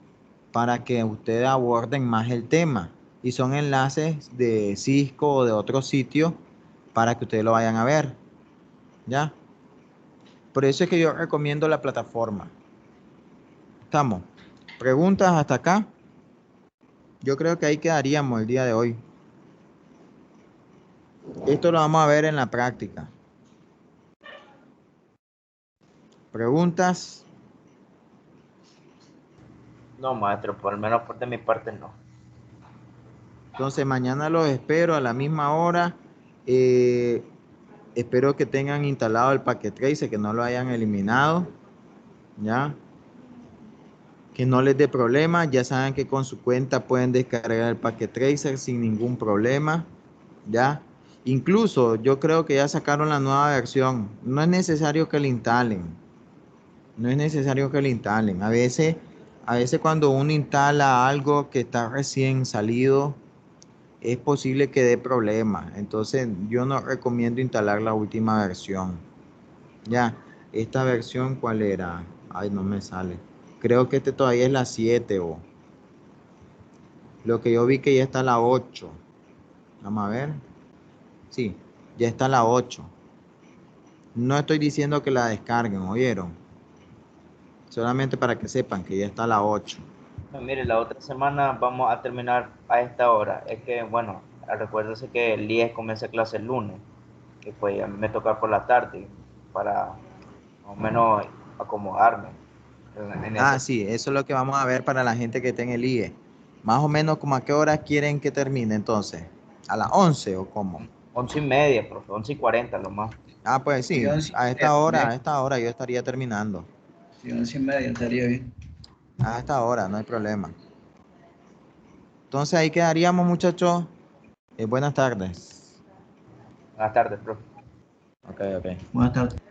para que ustedes aborden más el tema. Y son enlaces de Cisco o de otros sitios para que ustedes lo vayan a ver. ¿Ya? Por eso es que yo recomiendo la plataforma. Estamos. ¿Preguntas hasta acá? Yo creo que ahí quedaríamos el día de hoy. Esto lo vamos a ver en la práctica. ¿Preguntas? No, maestro, por lo menos por de mi parte no. Entonces mañana los espero a la misma hora. Eh, Espero que tengan instalado el Packet Tracer, que no lo hayan eliminado. ¿Ya? Que no les dé problema. Ya saben que con su cuenta pueden descargar el Packet Tracer sin ningún problema. ¿Ya? Incluso yo creo que ya sacaron la nueva versión. No es necesario que la instalen. No es necesario que la instalen. A veces cuando uno instala algo que está recién salido, es posible que dé problemas. Entonces yo no recomiendo instalar la última versión. Ya, esta versión, ¿cuál era? Ay, no me sale. Creo que este todavía es la 7 o... Lo que yo vi que ya está la 8. Vamos a ver. Sí, ya está la 8. No estoy diciendo que la descarguen, ¿oyeron? Solamente para que sepan que ya está la 8. No, mire, la otra semana vamos a terminar a esta hora. Es que, bueno, recuérdese que el IES comienza clase el lunes, que pues ya me toca por la tarde para más o menos acomodarme en ese. Ah, sí, eso es lo que vamos a ver para la gente que está en el IE. Más o menos, ¿como a qué hora quieren que termine entonces? ¿A las 11 o cómo? 11:30, profe, 11:40 lo más. Ah, pues Sí, sí, 11:30 también. a esta hora yo estaría terminando. Sí, 11:30 estaría bien. A esta hora, no hay problema. Entonces ahí quedaríamos, muchachos. Buenas tardes. Buenas tardes, profe. Ok, ok. Buenas tardes.